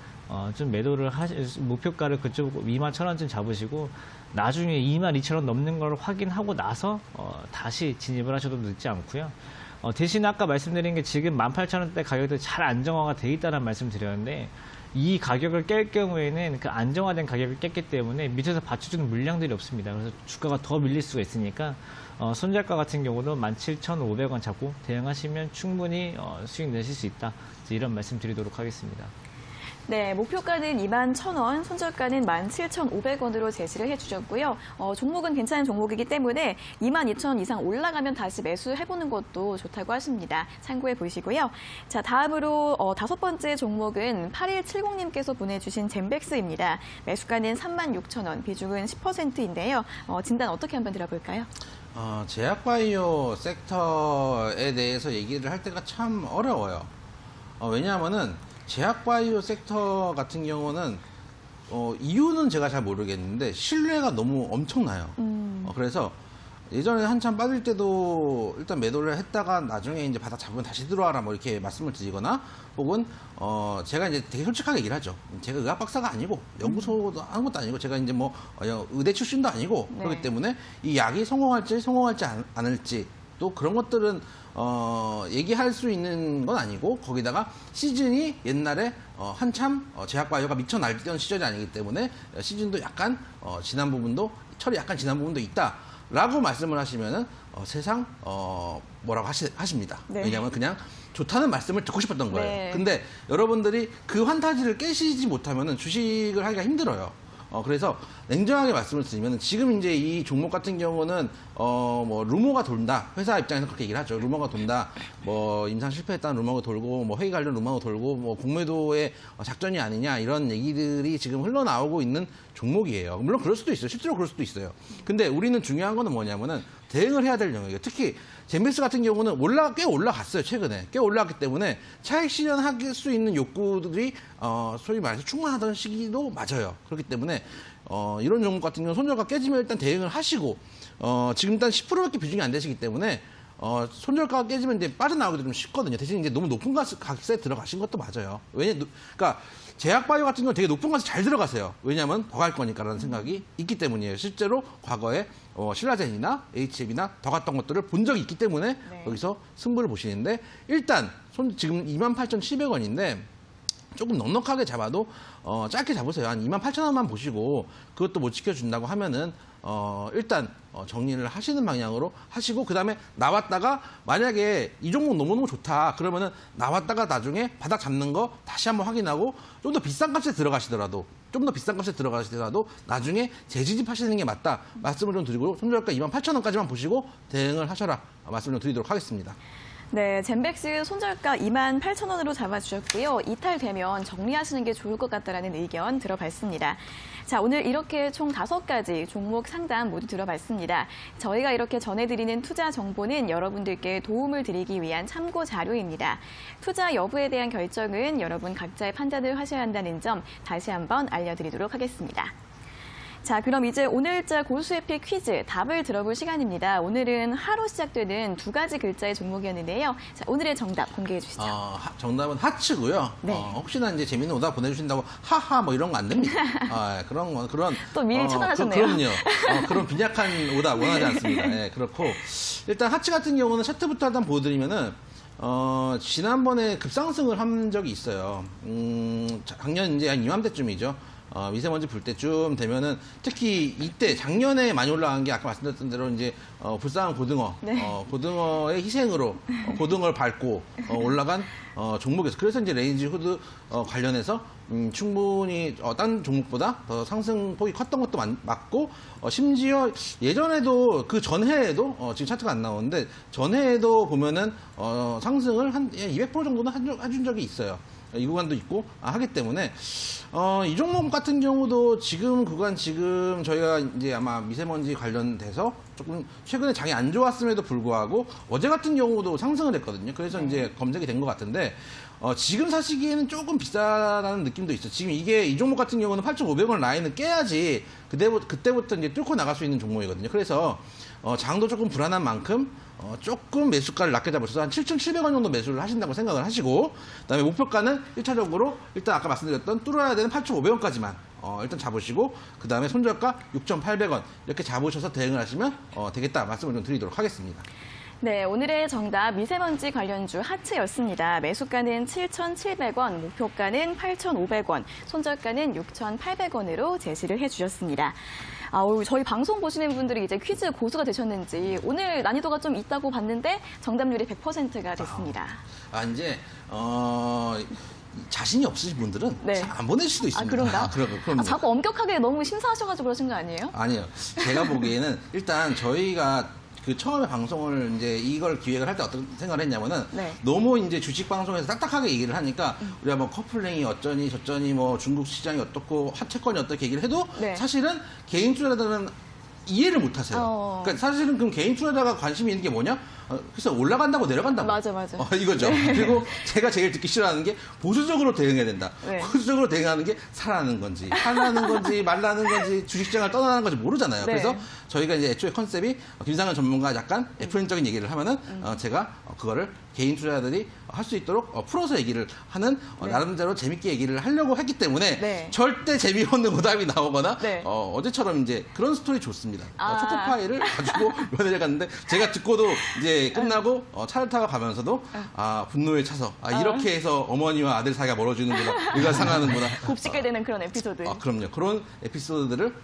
Speaker 3: 좀 매도를 목표가를 그쪽 2만 1,000원쯤 잡으시고 나중에 2만 2,000원 넘는 걸 확인하고 나서 다시 진입을 하셔도 늦지 않고요. 대신 아까 말씀드린 게 지금 18,000원대 가격도 잘 안정화가 돼 있다는 말씀 드렸는데 이 가격을 깰 경우에는 그 안정화된 가격을 깼기 때문에 밑에서 받쳐주는 물량들이 없습니다. 그래서 주가가 더 밀릴 수가 있으니까 손절가 같은 경우도 17,500원 잡고 대응하시면 충분히 수익 내실 수 있다. 이런 말씀 드리도록 하겠습니다.
Speaker 1: 네, 목표가는 21,000원, 손절가는 17,500원으로 제시를 해주셨고요. 종목은 괜찮은 종목이기 때문에 22,000원 이상 올라가면 다시 매수해보는 것도 좋다고 하십니다. 참고해 보시고요. 자, 다음으로 5번째 종목은 8170님께서 보내주신 젠백스입니다. 매수가는 36,000원, 비중은 10%인데요. 진단 어떻게 한번 들어볼까요?
Speaker 2: 제약바이오 섹터에 대해서 얘기를 할 때가 참 어려워요. 왜냐하면은 제약바이오 섹터 같은 경우는 이유는 제가 잘 모르겠는데 신뢰가 너무 엄청나요. 그래서 예전에 한참 빠질 때도 일단 매도를 했다가 나중에 이제 바닥 잡으면 다시 들어와라 뭐 이렇게 말씀을 드리거나 혹은 제가 이제 되게 솔직하게 얘기를 하죠. 제가 의학 박사가 아니고 연구소도 한 것도 아니고 제가 이제 뭐 의대 출신도 아니고
Speaker 1: 네.
Speaker 2: 그렇기 때문에 이 약이 성공할지 않을지 또 그런 것들은 얘기할 수 있는 건 아니고 거기다가 시즌이 옛날에 한참 제약바이오가 미쳐 날뛰던 시절이 아니기 때문에 시즌도 약간 지난 부분도 철이 약간 지난 부분도 있다라고 말씀을 하시면은 세상 뭐라고 하십니다.
Speaker 1: 네.
Speaker 2: 왜냐하면 그냥 좋다는 말씀을 듣고 싶었던 거예요.
Speaker 1: 네.
Speaker 2: 근데 여러분들이 그 환타지를 깨시지 못하면은 주식을 하기가 힘들어요. 그래서 냉정하게 말씀을 드리면 지금 이제 이 종목 같은 경우는 뭐 루머가 돈다. 회사 입장에서 그렇게 얘기를 하죠. 루머가 돈다. 뭐 임상 실패했다는 루머가 돌고 뭐 회의 관련 루머가 돌고 뭐 공매도의 작전이 아니냐 이런 얘기들이 지금 흘러나오고 있는 종목이에요. 물론 그럴 수도 있어요. 실제로 그럴 수도 있어요. 근데 우리는 중요한 거는 뭐냐면은 대응을 해야 될 영역이에요. 특히 젠베스 같은 경우는 꽤 올라갔어요. 최근에 꽤 올라갔기 때문에 차익 실현할 수 있는 욕구들이 소위 말해서 충만하던 시기도 맞아요. 그렇기 때문에 이런 종목 같은 경우는 손절가 깨지면 일단 대응을 하시고 지금 일단 10%밖에 비중이 안 되시기 때문에 손절가가 깨지면 이제 빠져나오기도 좀 쉽거든요. 대신 이제 너무 높은 값에 들어가신 것도 맞아요. 그러니까 제약바이오 같은 경우는 되게 높은 값에 잘 들어가세요. 왜냐하면 더 갈 거니까라는 생각이 있기 때문이에요. 실제로 과거에 신라젠이나 HF이나 더 갔던 것들을 본 적이 있기 때문에
Speaker 1: 네.
Speaker 2: 여기서 승부를 보시는데 일단 지금 28,700원인데 조금 넉넉하게 잡아도 짧게 잡으세요. 한 28,000원만 보시고 그것도 못 지켜준다고 하면은 일단 정리를 하시는 방향으로 하시고 그다음에 나왔다가 만약에 이 종목 너무너무 좋다 그러면은 나왔다가 나중에 바닥 잡는 거 다시 한번 확인하고 좀 더 비싼 값에 들어가시더라도 나중에 재지집 하시는 게 맞다 말씀을 좀 드리고 손절가 28,000원까지만 보시고 대응을 하셔라 말씀을 좀 드리도록 하겠습니다.
Speaker 1: 네, 젠백스 손절가 28,000원으로 잡아주셨고요. 이탈되면 정리하시는 게 좋을 것 같다라는 의견 들어봤습니다. 자, 오늘 이렇게 총 5가지 종목 상담 모두 들어봤습니다. 저희가 이렇게 전해드리는 투자 정보는 여러분들께 도움을 드리기 위한 참고 자료입니다. 투자 여부에 대한 결정은 여러분 각자의 판단을 하셔야 한다는 점 다시 한번 알려드리도록 하겠습니다. 자, 그럼 이제 오늘자 고수에피 퀴즈 답을 들어볼 시간입니다. 오늘은 하로 시작되는 2가지 글자의 종목이었는데요. 자, 오늘의 정답 공개해 주시죠.
Speaker 2: 정답은 하츠고요.
Speaker 1: 네.
Speaker 2: 혹시나 이제 재밌는 오답 보내주신다고 하하 뭐 이런 거 안 됩니다. 그런
Speaker 1: 또 미리 처단하셨네요.
Speaker 2: 그럼요. 그런 빈약한 오답 원하지 않습니다. 네, 그렇고 일단 하츠 같은 경우는 차트부터 일단 보여드리면은 지난번에 급상승을 한 적이 있어요. 작년 이제 한 이맘때쯤이죠. 미세먼지 불 때쯤 되면은 특히 이때 작년에 많이 올라간 게 아까 말씀드렸던 대로 이제 불쌍한 고등어,
Speaker 1: 네.
Speaker 2: 고등어의 희생으로 고등어를 밟고 올라간 종목이었어요. 그래서 이제 레인지 후드 관련해서 충분히 딴 종목보다 더 상승폭이 컸던 것도 맞고 심지어 예전에도 그 전해에도 지금 차트가 안 나오는데 전해에도 보면은 상승을 한 200% 정도는 해준 적이 있어요. 이 구간도 있고 하기 때문에 이 종목 같은 경우도 지금 저희가 이제 아마 미세먼지 관련돼서 조금 최근에 장이 안 좋았음에도 불구하고 어제 같은 경우도 상승을 했거든요. 그래서 이제 검색이 된 것 같은데 지금 사시기에는 조금 비싸다는 느낌도 있어요. 지금 이 종목 같은 경우는 8,500원 라인을 깨야지 그때부터 이제 뚫고 나갈 수 있는 종목이거든요. 그래서 장도 조금 불안한 만큼 조금 매수가를 낮게 잡으셔서 한 7,700원 정도 매수를 하신다고 생각을 하시고 그다음에 목표가는 1차적으로 일단 아까 말씀드렸던 뚫어야 되는 8,500원까지만 일단 잡으시고 그다음에 손절가 6,800원 이렇게 잡으셔서 대응을 하시면 되겠다 말씀을 좀 드리도록 하겠습니다.
Speaker 1: 네, 오늘의 정답 미세먼지 관련주 하츠였습니다. 매수가는 7,700원, 목표가는 8,500원, 손절가는 6,800원으로 제시를 해주셨습니다. 저희 방송 보시는 분들이 이제 퀴즈 고수가 되셨는지 오늘 난이도가 좀 있다고 봤는데 정답률이 100%가 됐습니다.
Speaker 2: 이제 자신이 없으신 분들은
Speaker 1: 네.
Speaker 2: 잘 안 보낼 수도 있습니다.
Speaker 1: 그런가?
Speaker 2: 그럼요.
Speaker 1: 자꾸 엄격하게 너무 심사하셔가지고 그러신 거 아니에요?
Speaker 2: 아니요. 제가 보기에는 일단 저희가 그 처음에 방송을 이제 이걸 기획을 할 때 어떤 생각을 했냐면은
Speaker 1: 네.
Speaker 2: 너무 이제 주식 방송에서 딱딱하게 얘기를 하니까 우리가 뭐 커플링이 어쩌니 저쩌니 뭐 중국 시장이 어떻고 하채권이 어떻게 얘기를 해도
Speaker 1: 네.
Speaker 2: 사실은 개인 투자자들은 이해를 못 하세요. 그러니까 사실은 그럼 개인 투자자가 관심이 있는 게 뭐냐? 그래서 올라간다고 내려간다고.
Speaker 1: 맞아.
Speaker 2: 이거죠. 그리고 제가 제일 듣기 싫어하는 게 보수적으로 대응해야 된다.
Speaker 1: 네.
Speaker 2: 보수적으로 대응하는 게 살아나는 건지, 살아나는 건지, 말라는 건지, 주식시장을 떠나는 건지 모르잖아요.
Speaker 1: 네.
Speaker 2: 그래서 저희가 이제 애초에 컨셉이 김상현 전문가 약간 FM적인 얘기를 하면은 제가 그거를 개인 투자자들이 할 수 있도록 풀어서 얘기를 하는 나름대로 재밌게 얘기를 하려고 했기 때문에
Speaker 1: 네.
Speaker 2: 절대 재미없는 오답이 나오거나
Speaker 1: 네.
Speaker 2: 어제처럼 이제 그런 스토리 좋습니다.
Speaker 1: 아.
Speaker 2: 초코파이를 가지고 면회를 갔는데 제가 듣고도 이제 끝나고 차를 타고 가면서도 분노에 차서 이렇게 해서 어머니와 아들 사이가 멀어지는구나, 의가 상하는구나.
Speaker 1: 곱씹게 되는 그런 에피소드.
Speaker 2: 그럼요. 그런 에피소드들을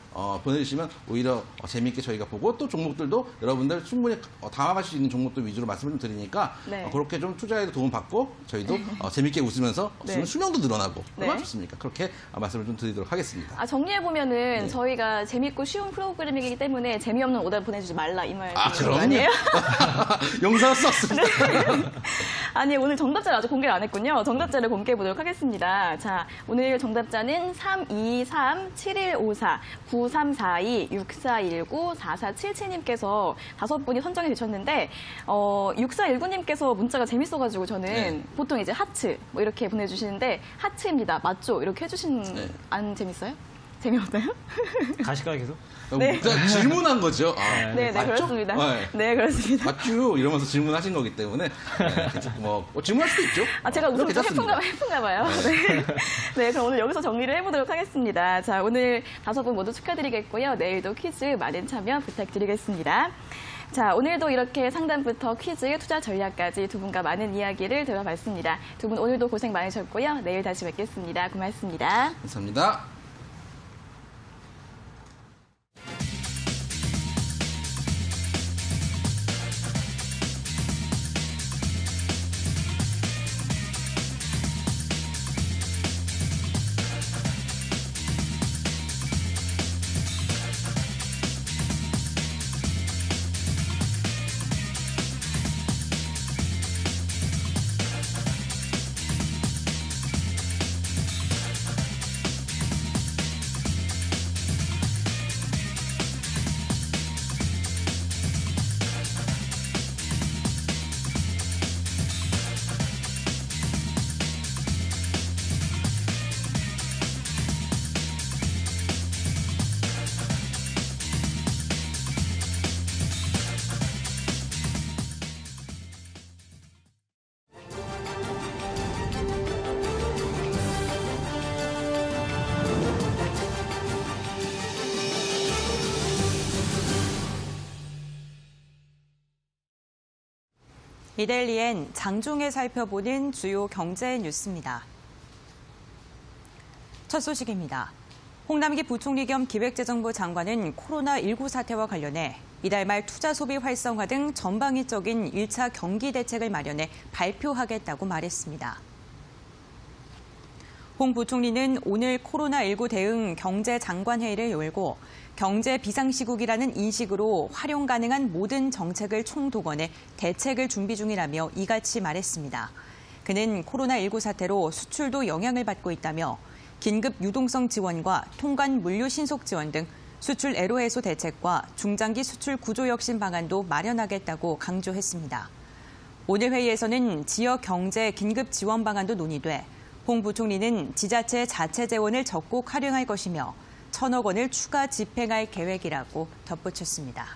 Speaker 2: 보내주시면 오히려 재미있게 저희가 보고 또 종목들도 여러분들 충분히 담아갈 수 있는 종목들 위주로 말씀을 좀 드리니까
Speaker 1: 네.
Speaker 2: 그렇게 좀 투자에도 도움받고 저희도 재미있게 웃으면서
Speaker 1: 네.
Speaker 2: 수명도 늘어나고
Speaker 1: 네.
Speaker 2: 얼마나 좋습니까? 그렇게 말씀을 좀 드리도록 하겠습니다.
Speaker 1: 정리해보면은
Speaker 2: 네.
Speaker 1: 저희가 재밌고 쉬운 프로그램이기 때문에 재미없는 오답 보내주지 말라 이 말씀이신 거
Speaker 2: 그럼요.
Speaker 1: 아니에요?
Speaker 2: 영상 썼습니다.
Speaker 1: 아니, 오늘 정답자를 아직 공개를 안 했군요. 정답자를 공개해 보도록 하겠습니다. 자, 오늘 정답자는 323-7154, 9342, 6419, 4477님께서 5분이 선정이 되셨는데, 6419님께서 문자가 재밌어가지고 저는
Speaker 2: 네.
Speaker 1: 보통 이제 하츠 뭐 이렇게 보내주시는데, 하츠입니다. 맞죠? 이렇게 해주신,
Speaker 2: 네.
Speaker 1: 안 재밌어요? 재미없나요?
Speaker 3: 가실까요, 계속?
Speaker 1: 네.
Speaker 2: 질문한 거죠.
Speaker 1: 네,
Speaker 2: 맞죠?
Speaker 1: 그렇습니다.
Speaker 2: 네.
Speaker 1: 네, 그렇습니다.
Speaker 2: 맞죠? 이러면서 질문하신 거기 때문에 질문할 수도 있죠.
Speaker 1: 제가 웃음 좀
Speaker 2: 괜찮습니다.
Speaker 1: 해픈가 봐요. 네. 네, 그럼 오늘 여기서 정리를 해보도록 하겠습니다. 자, 오늘 5분 모두 축하드리겠고요. 내일도 퀴즈 많은 참여 부탁드리겠습니다. 자, 오늘도 이렇게 상담부터 퀴즈, 투자 전략까지 두 분과 많은 이야기를 들어봤습니다. 두 분 오늘도 고생 많으셨고요. 내일 다시 뵙겠습니다. 고맙습니다.
Speaker 2: 감사합니다.
Speaker 4: 이데일리엔 장중에 살펴보는 주요 경제 뉴스입니다. 첫 소식입니다. 홍남기 부총리 겸 기획재정부 장관은 코로나19 사태와 관련해 이달 말 투자 소비 활성화 등 전방위적인 1차 경기 대책을 마련해 발표하겠다고 말했습니다. 홍 부총리는 오늘 코로나19 대응 경제장관회의를 열고 경제 비상시국이라는 인식으로 활용 가능한 모든 정책을 총동원해 대책을 준비 중이라며 이같이 말했습니다. 그는 코로나19 사태로 수출도 영향을 받고 있다며 긴급 유동성 지원과 통관 물류 신속 지원 등 수출 애로 해소 대책과 중장기 수출 구조 혁신 방안도 마련하겠다고 강조했습니다. 오늘 회의에서는 지역 경제 긴급 지원 방안도 논의돼 홍 부총리는 지자체 자체 재원을 적극 활용할 것이며 1,000억 원을 추가 집행할 계획이라고 덧붙였습니다.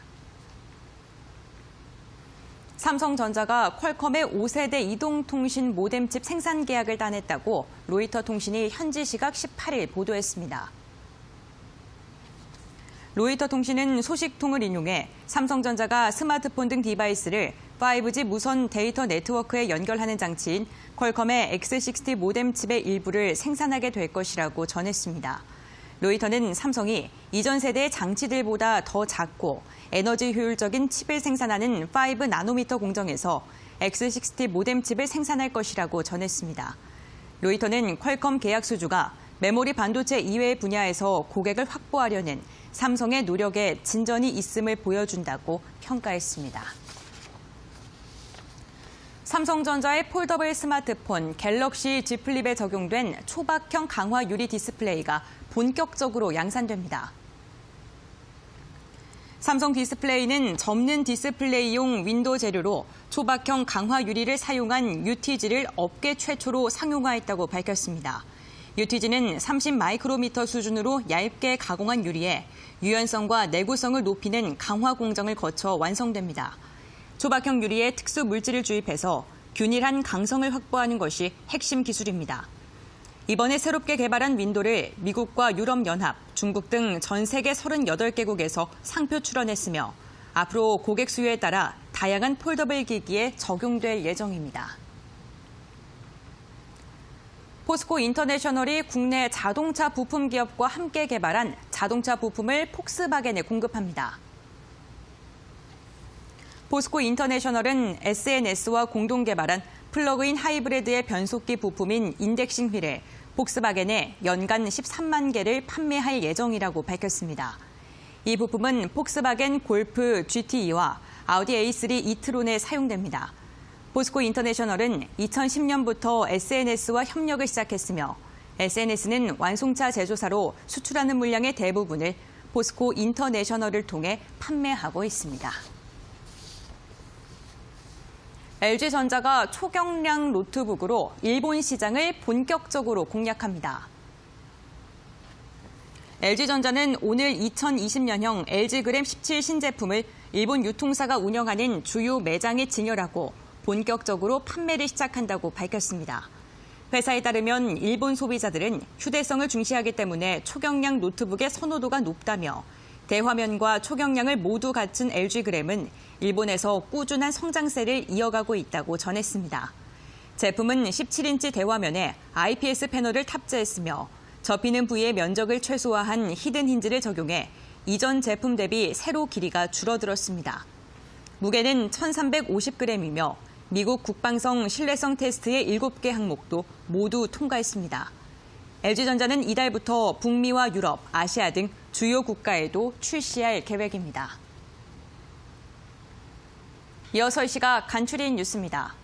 Speaker 4: 삼성전자가 퀄컴의 5세대 이동통신 모뎀칩 생산 계약을 따냈다고 로이터 통신이 현지 시각 18일 보도했습니다. 로이터 통신은 소식통을 인용해 삼성전자가 스마트폰 등 디바이스를 5G 무선 데이터 네트워크에 연결하는 장치인 퀄컴의 X60 모뎀 칩의 일부를 생산하게 될 것이라고 전했습니다. 로이터는 삼성이 이전 세대의 장치들보다 더 작고 에너지 효율적인 칩을 생산하는 5나노미터 공정에서 X60 모뎀 칩을 생산할 것이라고 전했습니다. 로이터는 퀄컴 계약 수주가 메모리 반도체 이외의 분야에서 고객을 확보하려는 삼성의 노력에 진전이 있음을 보여준다고 평가했습니다. 삼성전자의 폴더블 스마트폰 갤럭시 Z 플립에 적용된 초박형 강화 유리 디스플레이가 본격적으로 양산됩니다. 삼성 디스플레이는 접는 디스플레이용 윈도 재료로 초박형 강화 유리를 사용한 UTG를 업계 최초로 상용화했다고 밝혔습니다. UTG는 30 마이크로미터 수준으로 얇게 가공한 유리에 유연성과 내구성을 높이는 강화 공정을 거쳐 완성됩니다. 초박형 유리에 특수 물질을 주입해서 균일한 강성을 확보하는 것이 핵심 기술입니다. 이번에 새롭게 개발한 윈도를 미국과 유럽연합, 중국 등 전 세계 38개국에서 상표 출원했으며 앞으로 고객 수요에 따라 다양한 폴더블 기기에 적용될 예정입니다. 포스코 인터내셔널이 국내 자동차 부품 기업과 함께 개발한 자동차 부품을 폭스바겐에 공급합니다. 포스코 인터내셔널은 SNS와 공동 개발한 플러그인 하이브리드의 변속기 부품인 인덱싱 휠을 폭스바겐에 연간 13만 개를 판매할 예정이라고 밝혔습니다. 이 부품은 폭스바겐 골프 GTE와 아우디 A3 이트론에 사용됩니다. 포스코 인터내셔널은 2010년부터 SNS와 협력을 시작했으며 SNS는 완송차 제조사로 수출하는 물량의 대부분을 포스코 인터내셔널을 통해 판매하고 있습니다. LG전자가 초경량 노트북으로 일본 시장을 본격적으로 공략합니다. LG전자는 오늘 2020년형 LG그램 17 신제품을 일본 유통사가 운영하는 주요 매장에 진열하고 본격적으로 판매를 시작한다고 밝혔습니다. 회사에 따르면 일본 소비자들은 휴대성을 중시하기 때문에 초경량 노트북의 선호도가 높다며 대화면과 초경량을 모두 갖춘 LG그램은 일본에서 꾸준한 성장세를 이어가고 있다고 전했습니다. 제품은 17인치 대화면에 IPS 패널을 탑재했으며 접히는 부위의 면적을 최소화한 히든 힌지를 적용해 이전 제품 대비 세로 길이가 줄어들었습니다. 무게는 1,350g이며 미국 국방성 신뢰성 테스트의 7개 항목도 모두 통과했습니다. LG전자는 이달부터 북미와 유럽, 아시아 등 주요 국가에도 출시할 계획입니다. 이어서 이 시각 간추린 뉴스입니다.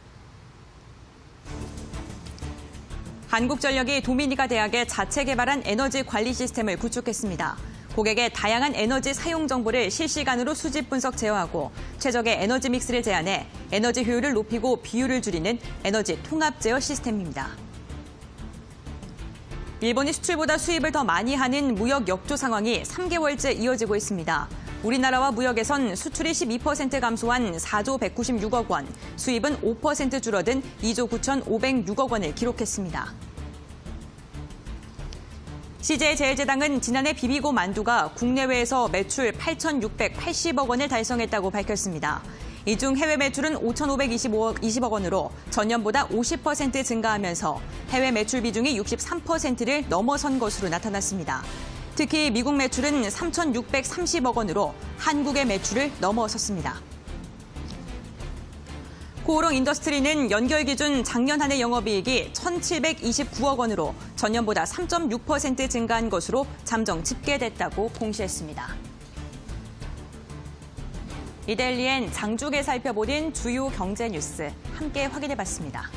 Speaker 4: 한국전력이 도미니카 대학에 자체 개발한 에너지 관리 시스템을 구축했습니다. 고객의 다양한 에너지 사용 정보를 실시간으로 수집 분석 제어하고 최적의 에너지 믹스를 제안해 에너지 효율을 높이고 비율을 줄이는 에너지 통합 제어 시스템입니다. 일본이 수출보다 수입을 더 많이 하는 무역 역조 상황이 3개월째 이어지고 있습니다. 우리나라와 무역에선 수출이 12% 감소한 4조 196억 원, 수입은 5% 줄어든 2조 9,506억 원을 기록했습니다. CJ제일제당은 지난해 비비고 만두가 국내외에서 매출 8,680억 원을 달성했다고 밝혔습니다. 이 중 해외 매출은 5,520억 원으로 전년보다 50% 증가하면서 해외 매출 비중이 63%를 넘어선 것으로 나타났습니다. 특히 미국 매출은 3,630억 원으로 한국의 매출을 넘어섰습니다. 고오롱 인더스트리는 연결 기준 작년 한 해 영업이익이 1,729억 원으로 전년보다 3.6% 증가한 것으로 잠정 집계됐다고 공시했습니다. 이데일리엔 장중에 살펴보는 주요 경제 뉴스 함께 확인해봤습니다.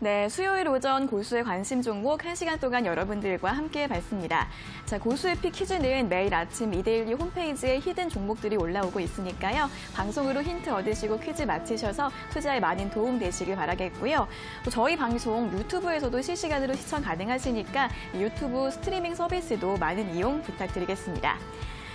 Speaker 1: 네, 수요일 오전 고수의 관심 종목 1시간 동안 여러분들과 함께 봤습니다. 자, 고수의 픽 퀴즈는 매일 아침 이데일리 홈페이지에 히든 종목들이 올라오고 있으니까요. 방송으로 힌트 얻으시고 퀴즈 맞히셔서 투자에 많은 도움 되시길 바라겠고요. 또 저희 방송 유튜브에서도 실시간으로 시청 가능하시니까 유튜브 스트리밍 서비스도 많은 이용 부탁드리겠습니다.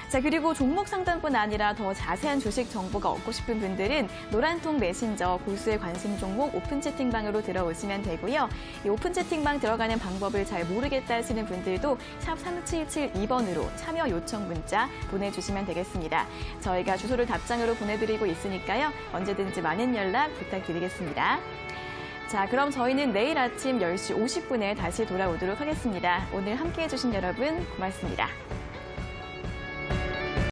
Speaker 1: 자, 그리고 종목 상담뿐 아니라 더 자세한 주식 정보가 얻고 싶은 분들은 노란통 메신저 고수의 관심 종목 오픈 채팅방으로 들어오시면 되고요. 이 오픈 채팅방 들어가는 방법을 잘 모르겠다 하시는 분들도 샵 3772번으로 참여 요청 문자 보내주시면 되겠습니다. 저희가 주소를 답장으로 보내드리고 있으니까요. 언제든지 많은 연락 부탁드리겠습니다. 자, 그럼 저희는 내일 아침 10시 50분에 다시 돌아오도록 하겠습니다. 오늘 함께해 주신 여러분 고맙습니다.